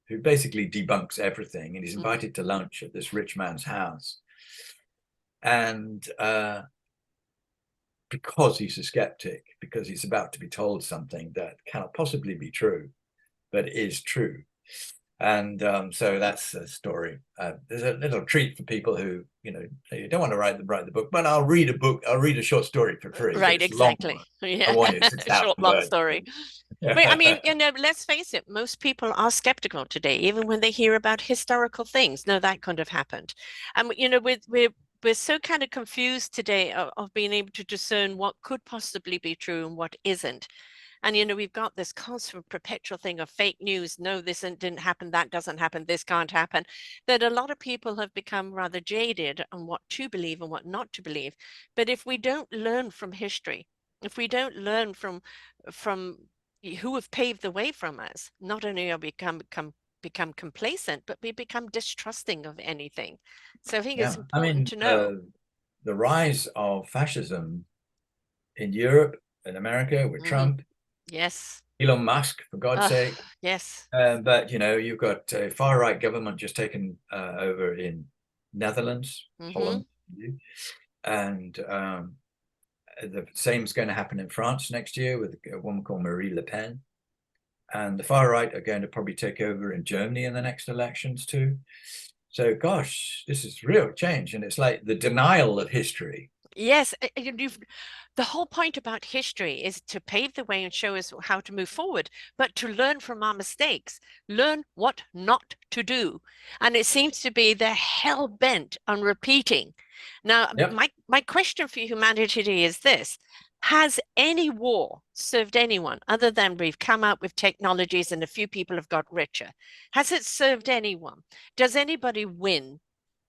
who basically debunks everything. And he's Hmm. invited to lunch at this rich man's house. And because he's a skeptic, because he's about to be told something that cannot possibly be true, but is true. And so that's the story. There's a little treat for people who, you don't want to write the book, but I'll read a book. I'll read a short story for free, but Right, it's a long exactly. one. I Yeah. want you 6,000 Short, long words. story. But I mean, let's face it, most people are skeptical today, even when they hear about historical things. No, that couldn't have happened. And we're so kind of confused today of being able to discern what could possibly be true and what isn't. And we've got this constant perpetual thing of fake news. No, this didn't happen, that doesn't happen, this can't happen. That a lot of people have become rather jaded on what to believe and what not to believe. But if we don't learn from history, if we don't learn from who have paved the way from us, not only are we become complacent, but we become distrusting of anything. So I think it's Yeah, I important mean, to know. the rise of fascism in Europe and America with Hmm. Trump, Yes. Elon Musk, for God's sake. Yes. But you've got a far right government just taken over in Netherlands, Hmm. Holland, and the same is going to happen in France next year with a woman called Marie Le Pen. And the far right are going to probably take over in Germany in the next elections too. So, gosh, this is real change. And it's like the denial of history. Yes, the whole point about history is to pave the way and show us how to move forward, but to learn from our mistakes, learn what not to do. And it seems to be they're hell bent on repeating. Now, Yep. my question for humanity is this. Has any war served anyone other than we've come out with technologies and a few people have got richer? Has it served anyone? Does anybody win?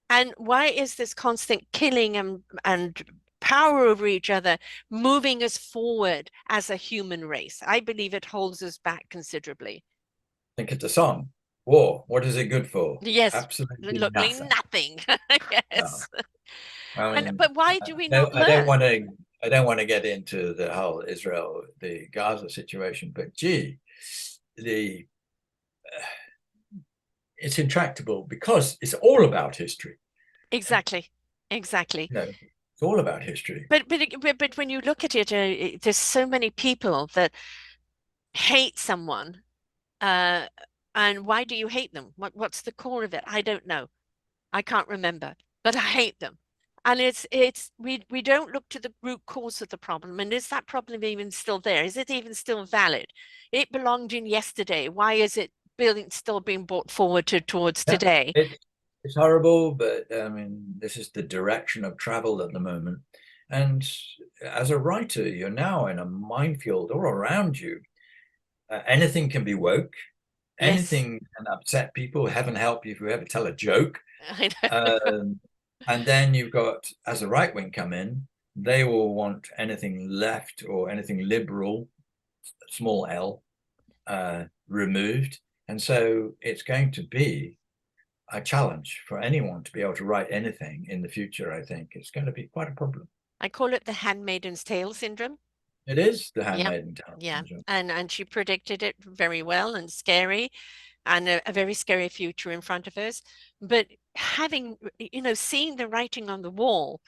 And why is this constant killing and power over each other moving us forward as a human race? I believe it holds us back considerably. Think it's a song. War. What is it good for? Yes, Absolutely literally nothing. nothing. No. Yes. I And mean, but why do we no, not I don't learn? want to. I don't want to get into the whole Israel, the Gaza situation, but gee, the it's intractable because it's all about history. Exactly. Exactly. You know, it's all about history. But when you look at it, there's so many people that hate someone. Uh, and why do you hate them? What's the core of it? I don't know. I can't remember, but I hate them. And it's we don't look to the root cause of the problem. And is that problem even still there? Is it even still valid? It belonged in yesterday. Why is it still being brought forward towards Yeah, today? it's horrible, but I mean, this is the direction of travel at the moment. And as a writer, you're now in a minefield all around you. Anything can be woke. Yes, Anything can upset people. Heaven help you if you ever tell a joke. I know. Um, and then you've got, as the right wing come in, they will want anything left or anything liberal, small l, removed. And so it's going to be a challenge for anyone to be able to write anything in the future. I think it's going to be quite a problem. I call it the handmaiden's tale syndrome. It is the Yeah, handmaiden tale yeah. syndrome. And she predicted it very well and scary and a very scary future in front of us. But having, seeing the writing on the wall,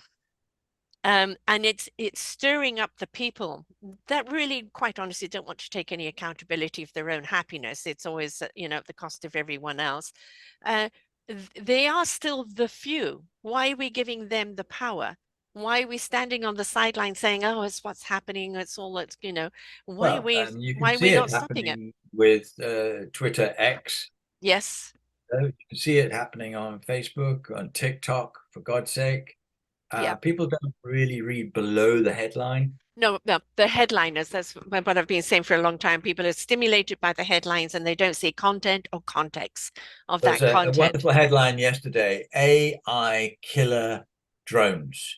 and it's stirring up the people that really, quite honestly, don't want to take any accountability of their own happiness. It's always, at the cost of everyone else. Uh, they are still the few. Why are we giving them the power? Why are we standing on the sideline saying, "Oh, it's what's happening. It's all it's," Why are Well, we? and you can Why are see we it not stopping it? happening with Twitter X. Yes. You can see it happening on Facebook, on TikTok, for God's sake. Yeah. People don't really read below the headline. No, no, the headliners, that's what I've been saying for a long time. People are stimulated by the headlines and they don't see content or context of There was that a content. wonderful headline yesterday, AI killer drones,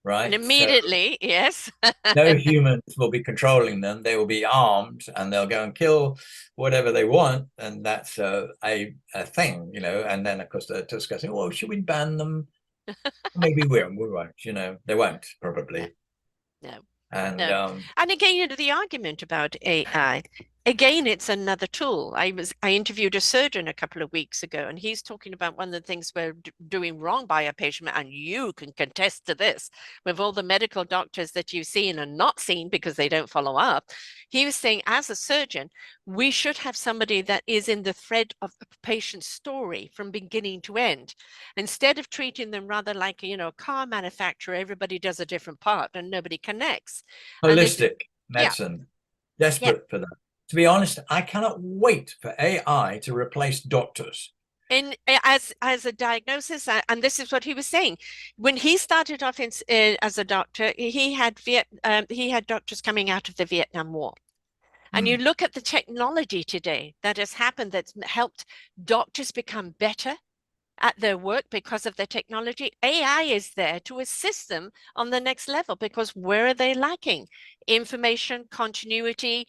And right? So immediately, yes. no humans will be controlling them. They will be armed and they'll go and kill whatever they want. And that's a thing, And then, of course, they're discussing, well, should we ban them? Maybe we won't, they won't No, probably. no. And No. And again, the argument about AI, again, it's another tool. I interviewed a surgeon a couple of weeks ago, and he's talking about one of the things we're doing wrong by a patient, and you can contest to this with all the medical doctors that you've seen and not seen because they don't follow up. He was saying, as a surgeon, we should have somebody that is in the thread of the patient's story from beginning to end. Instead of treating them rather like, a car manufacturer, everybody does a different part and nobody connects. And this, holistic yeah, medicine, yeah. desperate for that. To be honest, I cannot wait for AI to replace doctors. In as a diagnosis, and this is what he was saying when he started off as a doctor. He had doctors coming out of the Vietnam War, and you Mm. look at the technology today that has happened that's helped doctors become better at their work because of their technology. AI is there to assist them on the next level because where are they lacking? Information, continuity,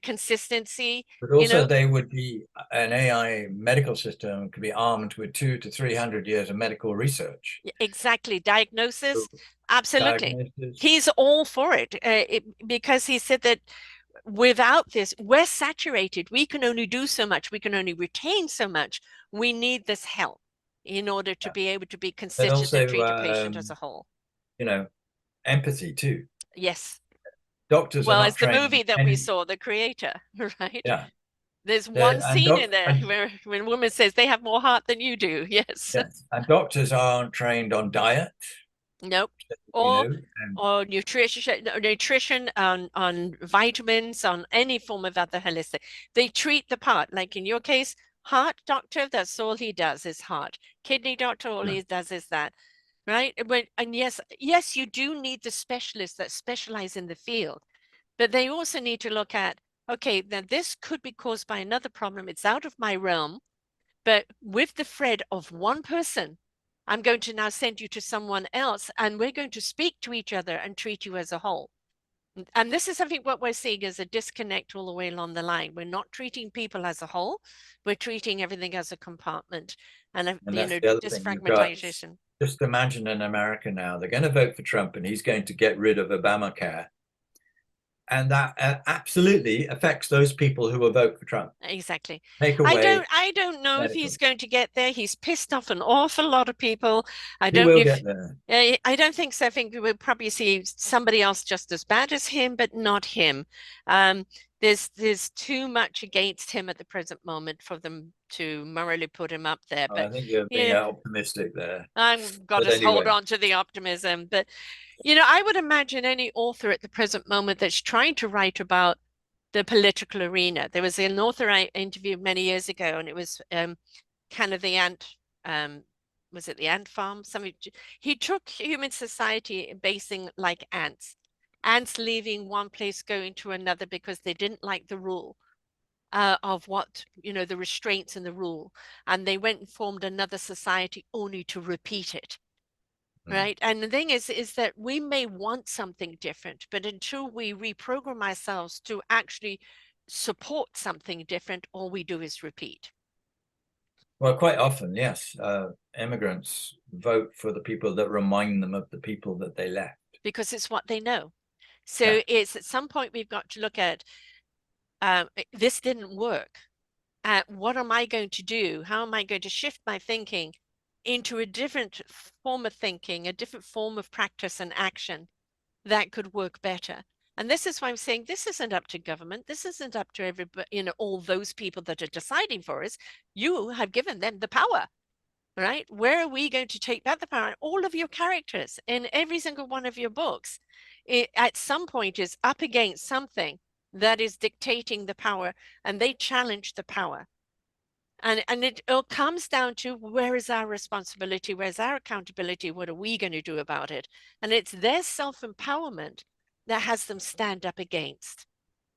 consistency, But you also, know, they would be an AI medical system could be armed with 200 to 300 years of medical research. exactly. Diagnosis, So absolutely. diagnosis. He's all for it, because he said that without this, we're saturated. We can only do so much. We can only retain so much. We need this help. in order to Yeah. be able to be But considered and also, treat a patient as a whole. you know, empathy too. Yes. Doctors are Well, not as the trained on movie that we any, saw, The Creator, right? yeah. There's one And scene in there where when a woman says they have more heart than you do. Yes. yes, and doctors aren't trained on diet, Nope. you Or know, and nutrition on vitamins, on any form of other holistic. They treat the part, like in your case, heart doctor, that's all he does is heart. Kidney doctor, all yeah, he does is that. Right. And yes, you do need the specialists that specialize in the field, but they also need to look at, okay, now this could be caused by another problem. It's out of my realm. But with the thread of one person, I'm going to now send you to someone else, and we're going to speak to each other and treat you as a whole. And this is something what we're seeing is a disconnect all the way along the line. We're not treating people as a whole. We're treating everything as a compartment and that's the other this thing you've got. fragmentation. Just imagine in America now, they're going to vote for Trump and he's going to get rid of Obamacare. And that absolutely affects those people who will vote for Trump. Exactly. Take I don't away I don't know if medical. he's going to get there. He's pissed off an awful lot of people. I He don't will if get there. I don't think so. I think we will probably see somebody else just as bad as him, but not him. There's too much against him at the present moment for them to morally put him up there. Oh, But I think you're being yeah, optimistic there. I've got But to hold anyway, on to the optimism. But I would imagine any author at the present moment that's trying to write about the political arena. There was an author I interviewed many years ago, and it was kind of the ant. Was it the ant farm? He took human society basing like ants, ants leaving one place going to another because they didn't like the rule of what the restraints and the rule, and they went and formed another society only to repeat it. hmm. Right. And the thing is that we may want something different, but until we reprogram ourselves to actually support something different, all we do is repeat Well, quite often, yes, immigrants vote for the people that remind them of the people that they left. because it's what they know. So Yeah. it's at some point we've got to look at this didn't work. What am I going to do? How am I going to shift my thinking into a different form of thinking, a different form of practice and action that could work better? And this is why I'm saying this isn't up to government. This isn't up to everybody, all those people that are deciding for us. You have given them the power, right? Where are we going to take back the power? All of your characters in every single one of your books, at some point is up against something that is dictating the power, and they challenge the power. And it all comes down to where is our responsibility? Where's our accountability? What are we going to do about it? And it's their self-empowerment that has them stand up against.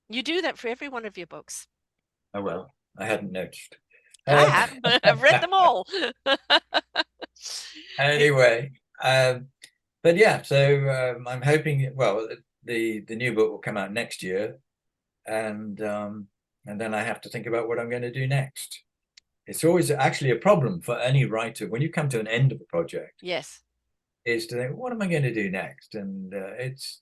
You do that for every one of your books. Oh, well, I hadn't noticed. I Um, have. I've read them all. anyway, but yeah, so I'm hoping, well, the new book will come out next year, and then I have to think about what I'm going to do next. It's always actually a problem for any writer when you come to an end of a project, Yes. is to think, what am I going to do next? And it's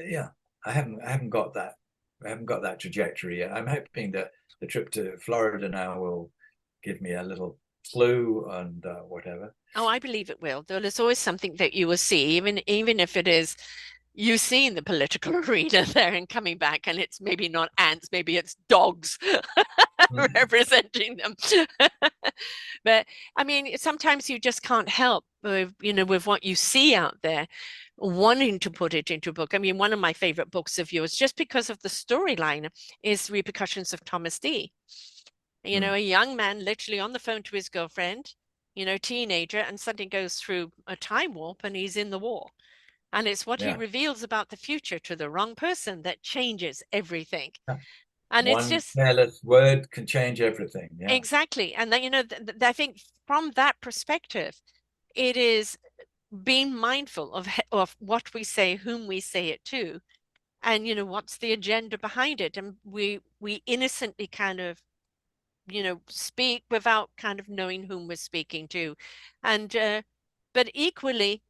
yeah, I haven't got that. I haven't got that trajectory yet. I'm hoping that the trip to Florida now will give me a little clue and whatever. Oh, I believe it will. There's always something that you will see, even if it is you seeing the political arena there and coming back, and it's maybe not ants, maybe it's dogs Mm. representing them. But I mean, sometimes you just can't help with what you see out there, wanting to put it into a book. I mean, one of my favorite books of yours, just because of the storyline, is Repercussions of Thomas D. Mm. A young man literally on the phone to his girlfriend, teenager, and suddenly goes through a time warp and he's in the war. And it's what he Yeah. reveals about the future to the wrong person that changes everything. Yeah. And it's One just careless word can change everything. Yeah. exactly. And then, I think from that perspective, it is being mindful of what we say, whom we say it to, and what's the agenda behind it. And we innocently kind of speak without kind of knowing whom we're speaking to. And but equally,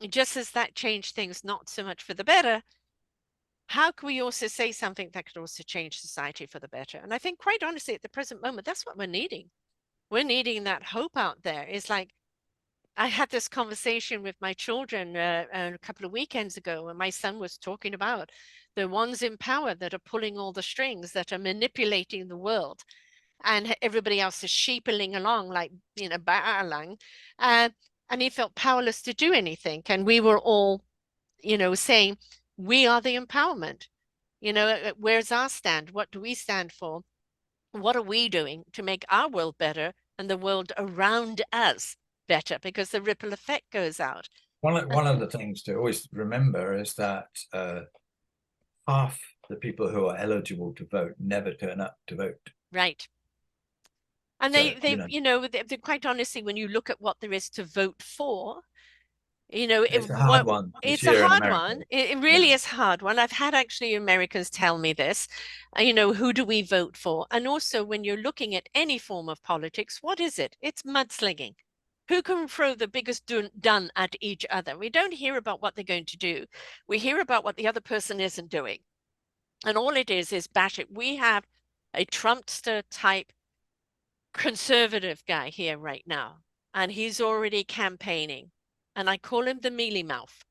just as that changed things not so much for the better, how can we also say something that could also change society for the better? And I think, quite honestly, at the present moment, that's what we're needing. We're needing that hope out there. It's like I had this conversation with my children a couple of weekends ago, and my son was talking about the ones in power that are pulling all the strings, that are manipulating the world, and everybody else is sheepling along like, barreling. Uh, and he felt powerless to do anything. And we were all, saying, we are the empowerment. Where's our stand? What do we stand for? What are we doing to make our world better and the world around us better? Because the ripple effect goes out. One of the things to always remember is that half the people who are eligible to vote never turn up to vote. Right. And So, they quite honestly, when you look at what there is to vote for, it's a hard one this it's a year in hard America. one. It Yeah. really is a hard one. I've had actually Americans tell me this, who do we vote for? And also, when you're looking at any form of politics, what is it? It's mudslinging. Who can throw the biggest dun at each other? We don't hear about what they're going to do. We hear about what the other person isn't doing. And all it is bash it. We have a Trumpster type conservative guy here right now, and he's already campaigning. And I call him the mealy mouth.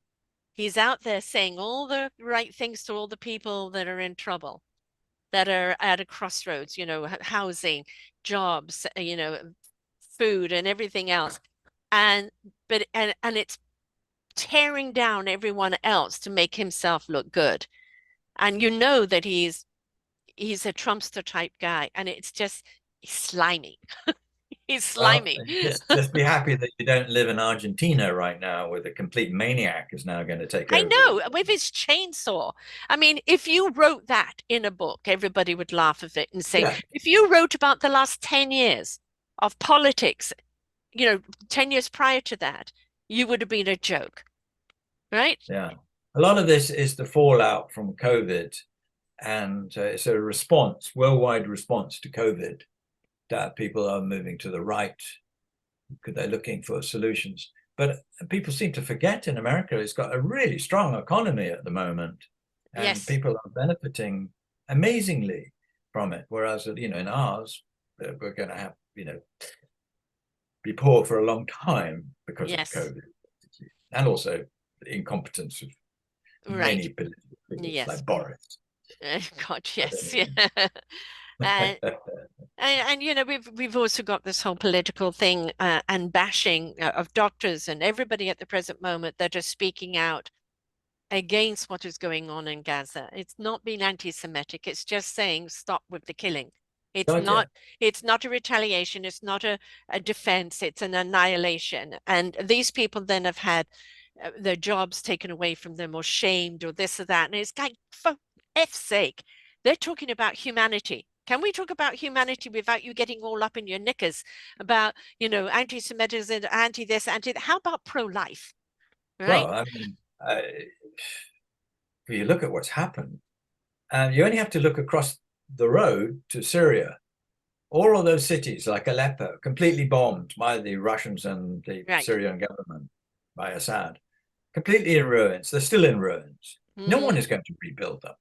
He's out there saying all the right things to all the people that are in trouble, that are at a crossroads, housing, jobs, food and everything else. And and it's tearing down everyone else to make himself look good. And you know that he's a Trumpster type guy, and it's just slimy. He's Well, slimy. just be happy that you don't live in Argentina right now, where the complete maniac is now going to take I over. know, with his chainsaw. I mean, if you wrote that in a book, everybody would laugh at it and say, Yeah, if you wrote about the last 10 years of politics, 10 years prior to that, you would have been a joke, right? yeah. A lot of this is the fallout from COVID, and it's a response, worldwide response to COVID, that people are moving to the right because they're looking for solutions. But people seem to forget in America, it's got a really strong economy at the moment, and Yes, people are benefiting amazingly from it. Whereas, in ours, we're going to have, be poor for a long time because of yes, COVID, and also the incompetence of right. many political figures Yes. like Boris. God, But yes. Yeah. anyway. And, we've also got this whole political thing and bashing of doctors and everybody at the present moment that are speaking out against what is going on in Gaza. It's not being anti-Semitic. It's just saying stop with the killing. It's God, yeah. not it's not a retaliation. It's not a defense. It's an annihilation. And these people then have had their jobs taken away from them or shamed or this or that. And it's like, for F's sake, they're talking about humanity. Can we talk about humanity without you getting all up in your knickers about, anti-Semitism, anti this, anti that? How about pro-life, right? Well, I mean, if you look at what's happened, you only have to look across the road to Syria. All of those cities, like Aleppo, completely bombed by the Russians and the Right. Syrian government, by Assad, completely in ruins. They're still in ruins. No one Mm, is going to rebuild them.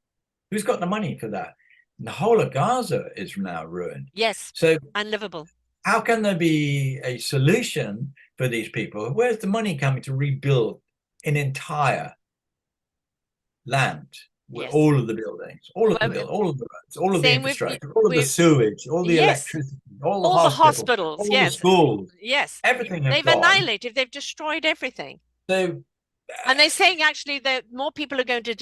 Who's got the money for that? And the whole of Gaza is now ruined. yes, So unlivable. how can there be a solution for these people? Where's the money coming to rebuild an entire land with Yes. all of the buildings, Well, all of the roads, all of the same with infrastructure, all of the we sewage, all the yes, electricity, all the all the hospitals, hospitals. all the Yes, schools, yes. everything have They've gone. annihilated. They've destroyed everything. So, And they're saying actually that more people are going to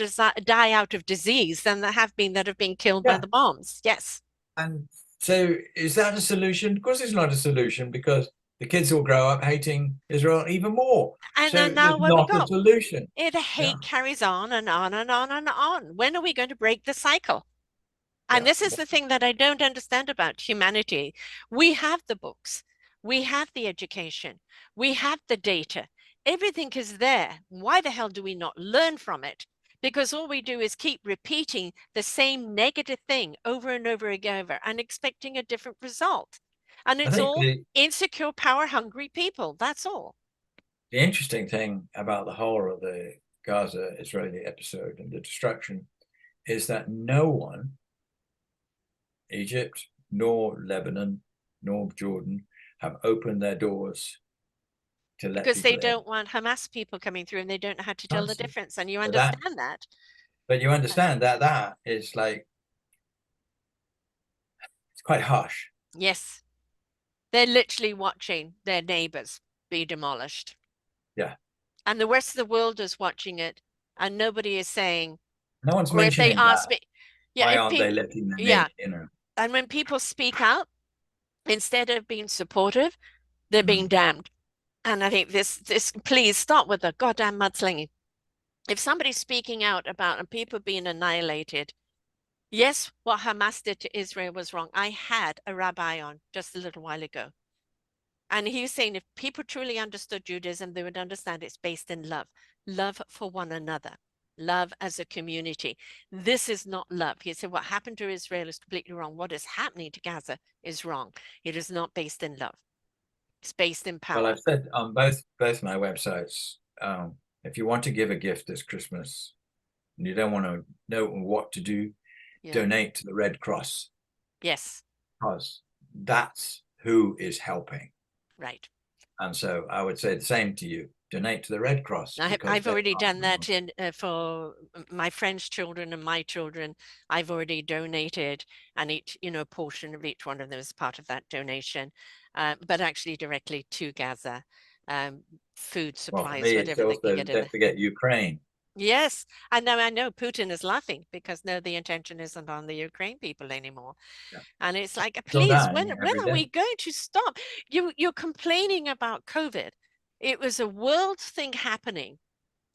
die out of disease than there have been that have been killed by yeah. the bombs. Yes. And so, is that a solution? Of course, it's not a solution because the kids will grow up hating Israel even more. And then So, now there's where we not a go. solution. The Yeah. hate carries on and on and on and on. When are we going to break the cycle? And Yeah. this is the thing that I don't understand about humanity. We have the books, we have the education, we have the data. Everything is there. Why the hell do we not learn from it? Because all we do is keep repeating the same negative thing over and over again and expecting a different result. And I it's think all insecure, power hungry people. That's all. the interesting thing about the whole of the Gaza Israeli episode and the destruction is that no one, Egypt, nor Lebanon, nor Jordan, have opened their doors to let because they people in. don't want Hamas people coming through and they don't know how to tell the Honestly. difference. And you But that, understand that. but you Uh, understand that that is like, it's quite harsh. Yes, they're literally watching their neighbors be demolished. Yeah. And the rest of the world is watching it, and nobody is saying, No one's or if they mentioning ask that. me, yeah, Why if aren't they people, letting them in? yeah. And when people speak out, instead of being supportive, they're being Mm. damned. And I think this, please stop with the goddamn mudslinging. If somebody's speaking out about people being annihilated, yes, what Hamas did to Israel was wrong. I had a rabbi on just a little while ago. And he was saying if people truly understood Judaism, they would understand it's based in love, love for one another, love as a community. This is not love. He said what happened to Israel is completely wrong. What is happening to Gaza is wrong. It is not based in love. It's based in Well, power. I've said on both my websites, if you want to give a gift this Christmas and you don't want to know what to do, Yeah. donate to the Red Cross, Yes. because that's who is helping. Right. And so I would say the same to you. Donate to the Red Cross because I've they already are done that in for my friends' children and my children. I've already donated, and each portion of each one of them is part of that donation, but actually directly to Gaza, um, food well, for supplies, me, it's whatever they can also get in don't there. forget Ukraine. Yes, and now I know Putin is laughing because no, the intention isn't on the Ukraine people anymore. Yeah. And it's like, Still please, dying when every are we day. going to stop? You're complaining about COVID. It was a world thing happening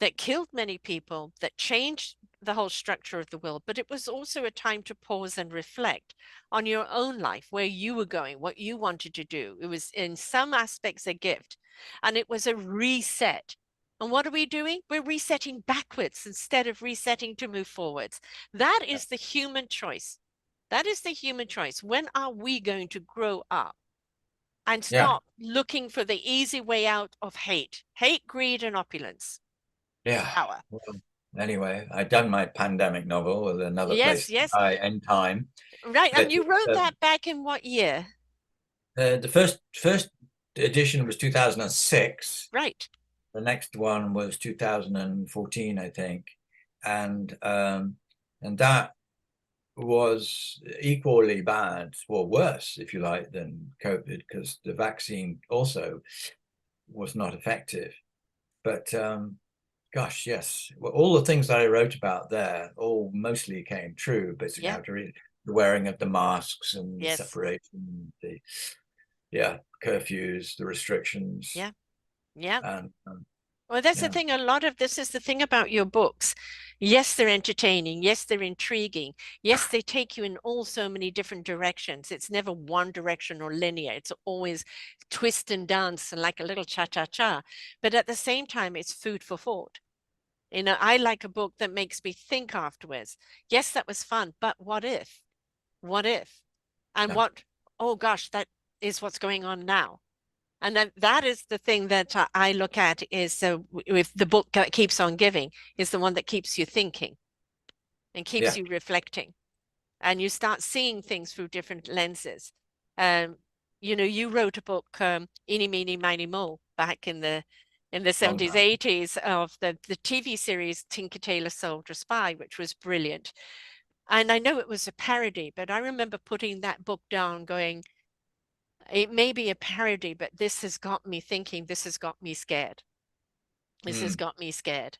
that killed many people, that changed the whole structure of the world. But it was also a time to pause and reflect on your own life, where you were going, what you wanted to do. It was in some aspects a gift, and it was a reset. And what are we doing? We're resetting backwards instead of resetting to move forwards. That Yeah. is the human choice. That is the human choice. When are we going to grow up and Yeah. stop looking for the easy way out of hate, greed, and opulence? Yeah. Power. Well, anyway, I'd done my pandemic novel with Another Yes, Place to yes. Die End Time. Right. And But you wrote that back in what year? the first edition was 2006. Right. The next one was 2014, I think, and that was equally bad, or worse, if you like, than COVID, because the vaccine also was not effective. But gosh, yes, well, all the things that I wrote about there all mostly came true. Basically, Yeah. how to read the wearing of the masks and the Yes. separation, the curfews, the restrictions, Yeah. Yeah. and Well, that's the yeah, thing. A lot of this is the thing about your books. Yes, they're entertaining. Yes, they're intriguing. Yes, they take you in all so many different directions. It's never one direction or linear. It's always twist and dance and like a little cha-cha-cha. But at the same time, it's food for thought. I like a book that makes me think afterwards. Yes, that was fun, but what if? What if? And yeah, what, oh gosh, that is what's going on now. And then that is the thing that I look at is so if the book keeps on giving is the one that keeps you thinking and keeps yeah, you reflecting and you start seeing things through different lenses. Um, you wrote a book, Eeny, Meeny, Miny, Mo, back in the long 70s, time. 80s of the TV series Tinker Tailor Soldier Spy, which was brilliant. And I know it was a parody, but I remember putting that book down going, it may be a parody, but this has got me thinking, this has got me scared. This has Mm. got me scared.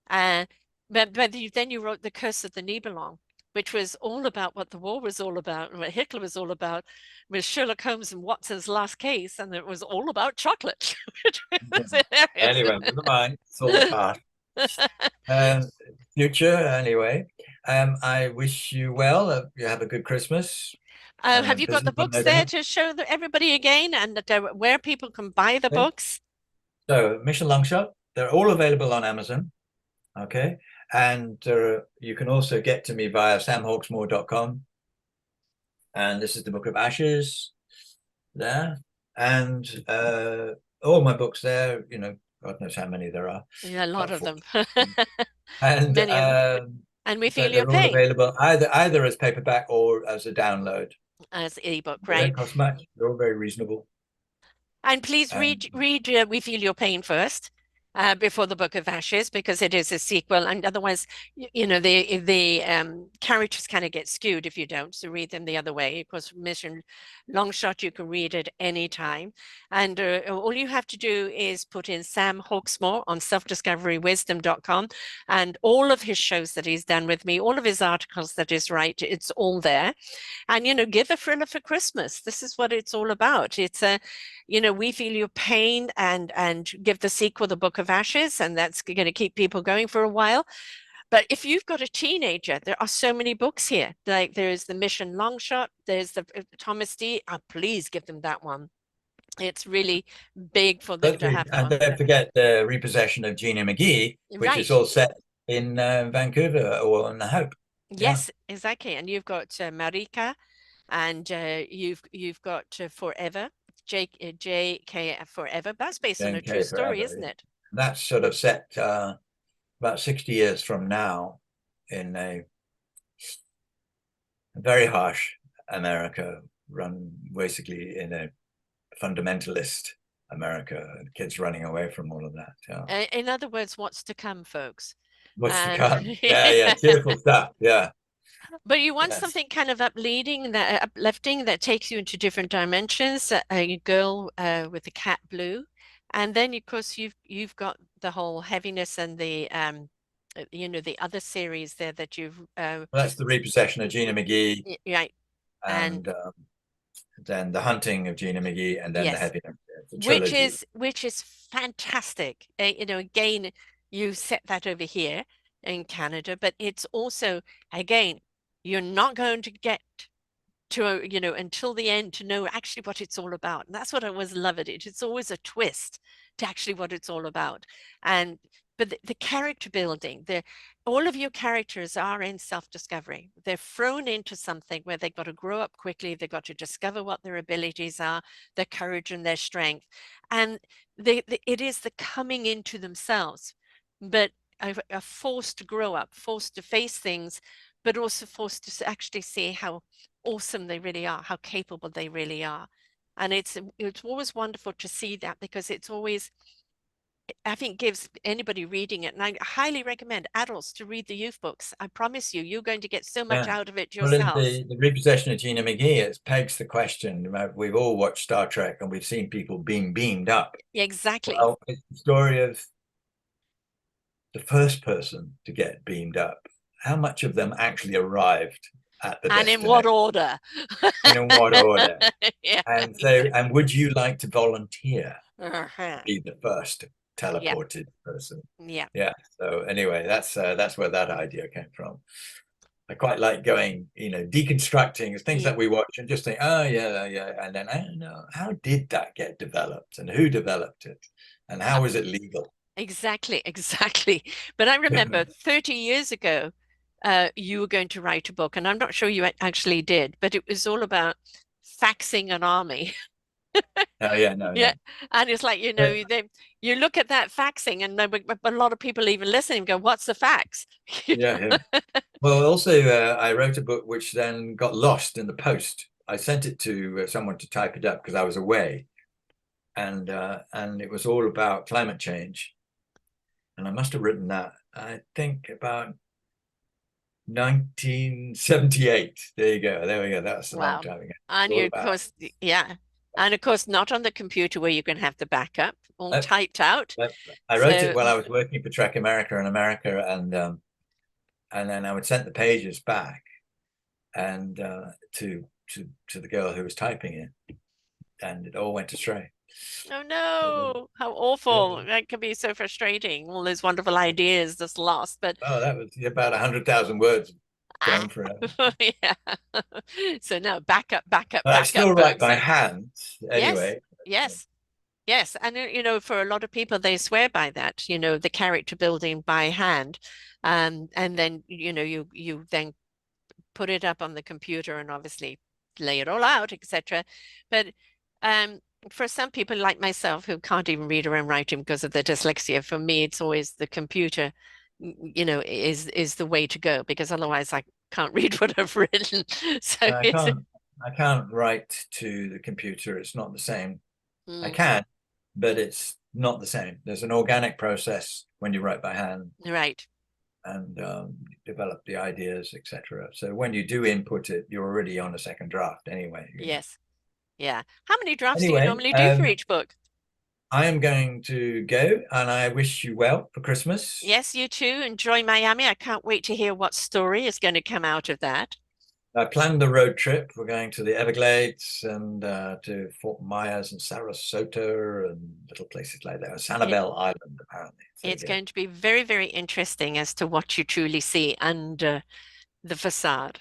Uh, but then you wrote The Curse of the Nibelung, which was all about what the war was all about and what Hitler was all about with Sherlock Holmes and Watson's last case. And it was all about chocolate, which was hilarious. Anyway, never mind. It's all the past. Um, Future, anyway. I wish you well. You have a good Christmas. Have you got Business the on books there November. to show everybody again and where people can buy the Okay. books? So, Mission Longshot, they're all available on Amazon. Okay. And you can also get to me via samhawksmoor.com. And this is the Book of Ashes there. And all my books there, God knows how many there are, Yeah, a lot about of them. 40. And Many of them. And we feel But your they're all pain available either as paperback or as a download. as ebook, They don't right? cost much. They're all very reasonable. And please And read We Feel Your Pain first, before the Book of Ashes, because it is a sequel, and otherwise, the characters kind of get skewed if you don't. So read them the other way. Of course, Mission Longshot you can read at any time, and all you have to do is put in Sam Hawksmoor on selfdiscoverywisdom.com, and all of his shows that he's done with me, all of his articles that he's write, it's all there. And give a thriller for Christmas. This is what it's all about. It's a We Feel Your Pain, and give the sequel The Book of Ashes, and that's going to keep people going for a while. But if you've got a teenager, there are so many books here. Like there's the Mission Longshot, there's the Thomas D. Oh, please give them that one. It's really big for them to have that and one. don't forget the repossession of Gina McGee, which is Right. all set in Vancouver or in the Hope. Yeah, Yes, exactly. And you've got Marika, and you've got Forever, J.K. Forever. That's based on a true JK story, forever. isn't it? That's sort of set about 60 years from now in a very harsh America, run basically in a fundamentalist America, and kids running away from all of that. Yeah. In other words, what's to come, folks? What's to And come? Yeah, yeah, cheerful stuff. Yeah, but you want yes. something kind of uplifting that takes you into different dimensions. A girl with the cat blue, and then of course you've got the whole heaviness and the other series there that you've Well, that's the repossession of Gina McGee, right. And and then the hunting of Gina McGee, and then the yes, heaviness. It's a which trilogy. is fantastic. Again, you set that over here in Canada, but it's also, again, you're not going to get to until the end to know actually what it's all about. And that's what I always love it. It's always a twist to actually what it's all about. And but the character building, all of your characters are in self-discovery. They're thrown into something where they've got to grow up quickly. They've got to discover what their abilities are, their courage and their strength. And it is the coming into themselves, but a forced to grow up, forced to face things, but also forced to actually see how awesome they really are, how capable they really are. And it's always wonderful to see that, because it's always, I think, gives anybody reading it, and I highly recommend adults to read the youth books. I promise you, you're going to get so much Yeah. out of it Well, in yourselves. the repossession of Gina McGee, it pegs the question. We've all watched Star Trek and we've seen people being beamed up. Exactly. Well, it's the story of the first person to get beamed up. How much of them actually arrived at the And in what destination? order? And in what order? Yeah. And so, and would you like to volunteer to Uh-huh. be the first Yeah. teleported person? Yeah. Yeah. So anyway, that's where that idea came from. I quite like going, deconstructing things Yeah. that we watch and just think, oh yeah, yeah, and then I don't know, how did that get developed and who developed it and how was it legal? Exactly, exactly. But I remember 30 years ago, you were going to write a book, and I'm not sure you actually did, but it was all about faxing an army. Oh yeah, no, Yeah. no. And it's like, But you look at that faxing, and a lot of people even listening go, what's the fax? You yeah, yeah. know? Well, also, I wrote a book which then got lost in the post. I sent it to someone to type it up because I was away, and it was all about climate change. And I must have written that, I think, about 1978. There you go. There we go. That's a long Wow. time ago. It's And all you, of about. course, yeah. And of course, not on the computer where you can have the backup all I, typed out. I wrote it So, while I was working for Trek America in America, and then I would send the pages back and to the girl who was typing it, and it all went astray. oh So, no, how yeah. awful. That can be so frustrating. All those wonderful ideas just lost. But Oh, that was about 100,000 words ah, gone forever. yeah. So no, backup, backup, But I backup, still write folks. by hand Yes, anyway. yes, yes. And for a lot of people, they swear by that, the character building by hand. And then, you then put it up on the computer and obviously lay it all out, etc. But um, for some people like myself who can't even read their own writing because of the dyslexia, for me, it's always the computer. is the way to go, because otherwise I can't read what I've written. So I it's can't I can't write to the computer. It's not the same. I mm, can, but it's not the same. There's an organic process when you write by hand right. and develop the ideas, etc. So when you do input it, you're already on a second draft anyway. Yes. Yeah. How many drafts do you Anyway, normally do for each book? I am going to go, and I wish you well for Christmas. Yes, you too. Enjoy Miami. I can't wait to hear what story is going to come out of that. I planned a road trip. We're going to the Everglades and to Fort Myers and Sarasota and little places like that. It, Sanibel Island, apparently. So it's yeah. going to be very, very interesting as to what you truly see under the facade.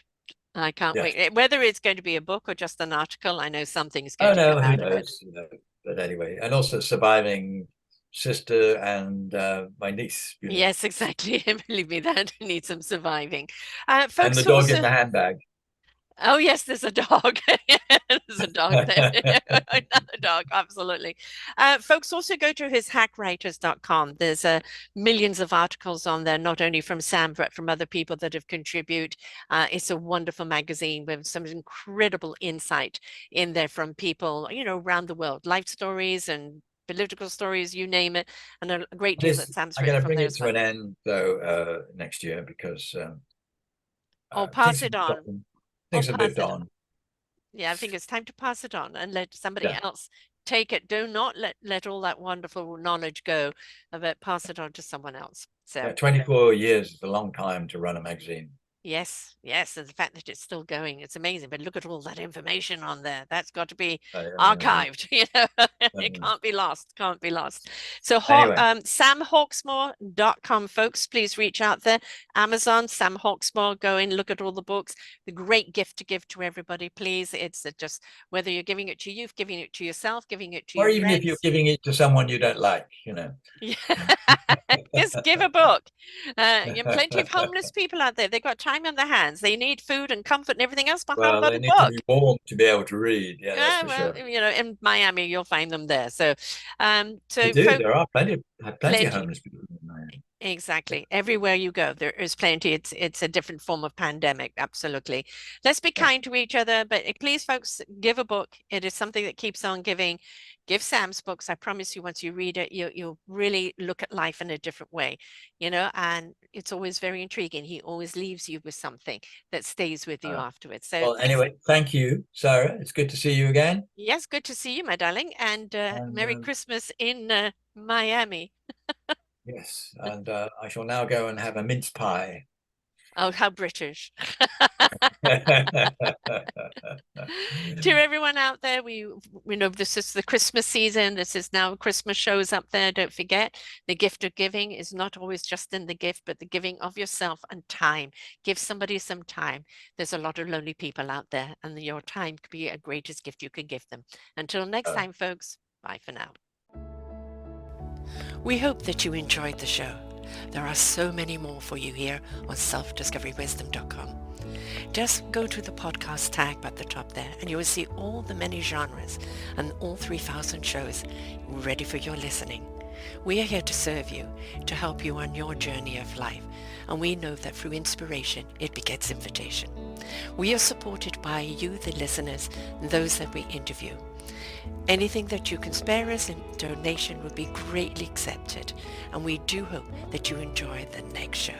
I can't Yes. wait. Whether it's going to be a book or just an article, I know something's going Oh to come no, who out of it. knows? But anyway, and also surviving sister and my niece. Yes, exactly. Believe me, that needs some surviving. And the Folks dog in also, the handbag. oh yes, there's a dog. There's a dog there. Another dog, absolutely. Folks also go to his hackwriters.com. There's millions of articles on there, not only from Sam, but from other people that have contributed. It's a wonderful magazine with some incredible insight in there from people, around the world, life stories and political stories, you name it, and a great deal that This Sam's I got written to from bring there it as to well. an end though next year because Or things pass have it moved on. on. Or Things have pass moved it on. on. Yeah, I think it's time to pass it on and let somebody Yeah. else take it. Do not let all that wonderful knowledge go, but pass it on to someone else. Yeah, So 24 years is a long time to run a magazine. yes, yes, and the fact that it's still going, it's amazing. But look at all that information on there. That's got to be Yeah. archived, it can't be lost, can't be lost. So Anyway, samhawksmoor.com, folks, please reach out there. Amazon, Sam Hawksmoor, go in, look at all the books. The great gift to give to everybody, please. It's just whether you're giving it to youth, giving it to yourself, giving it to or your even if you're friends. giving it to someone you don't like. Yeah. Just give a book. Plenty of homeless people out there. They've got time on their hands. They need food and comfort and everything else, but how Well, about they a need to be book? warm to be able to read. Yeah, that's Yeah, for well, sure. in Miami, you'll find them there. So, They so do. folk, There are plenty of plenty. homeless people in Miami. Yeah. Exactly. Everywhere you go, there is plenty. It's a different form of pandemic. Absolutely. Let's be Yeah. kind to each other, but please, folks, give a book. It is something that keeps on giving. Give Sam's books. I promise you, once you read it, you'll really look at life in a different way, and it's always very intriguing. He always leaves you with something that stays with you Uh, afterwards. So well, thanks. anyway, thank you, Sarah. It's good to see you again. Yes, good to see you, my darling, and And Merry Christmas in Miami. yes, and I shall now go and have a mince pie. Oh, how British. To everyone out there, we know this is the Christmas season. This is now Christmas shows up there. Don't forget, the gift of giving is not always just in the gift, but the giving of yourself and time. Give somebody some time. There's a lot of lonely people out there, and your time could be a greatest gift you can give them. Until next time, folks, bye for now. We hope that you enjoyed the show. There are so many more for you here on selfdiscoverywisdom.com. Just go to the podcast tab at the top there and you will see all the many genres and all 3,000 shows ready for your listening. We are here to serve you, to help you on your journey of life, and we know that through inspiration it begets invitation. We are supported by you, the listeners, and those that we interview. Anything that you can spare us in donation would be greatly accepted, and we do hope that you enjoy the next show.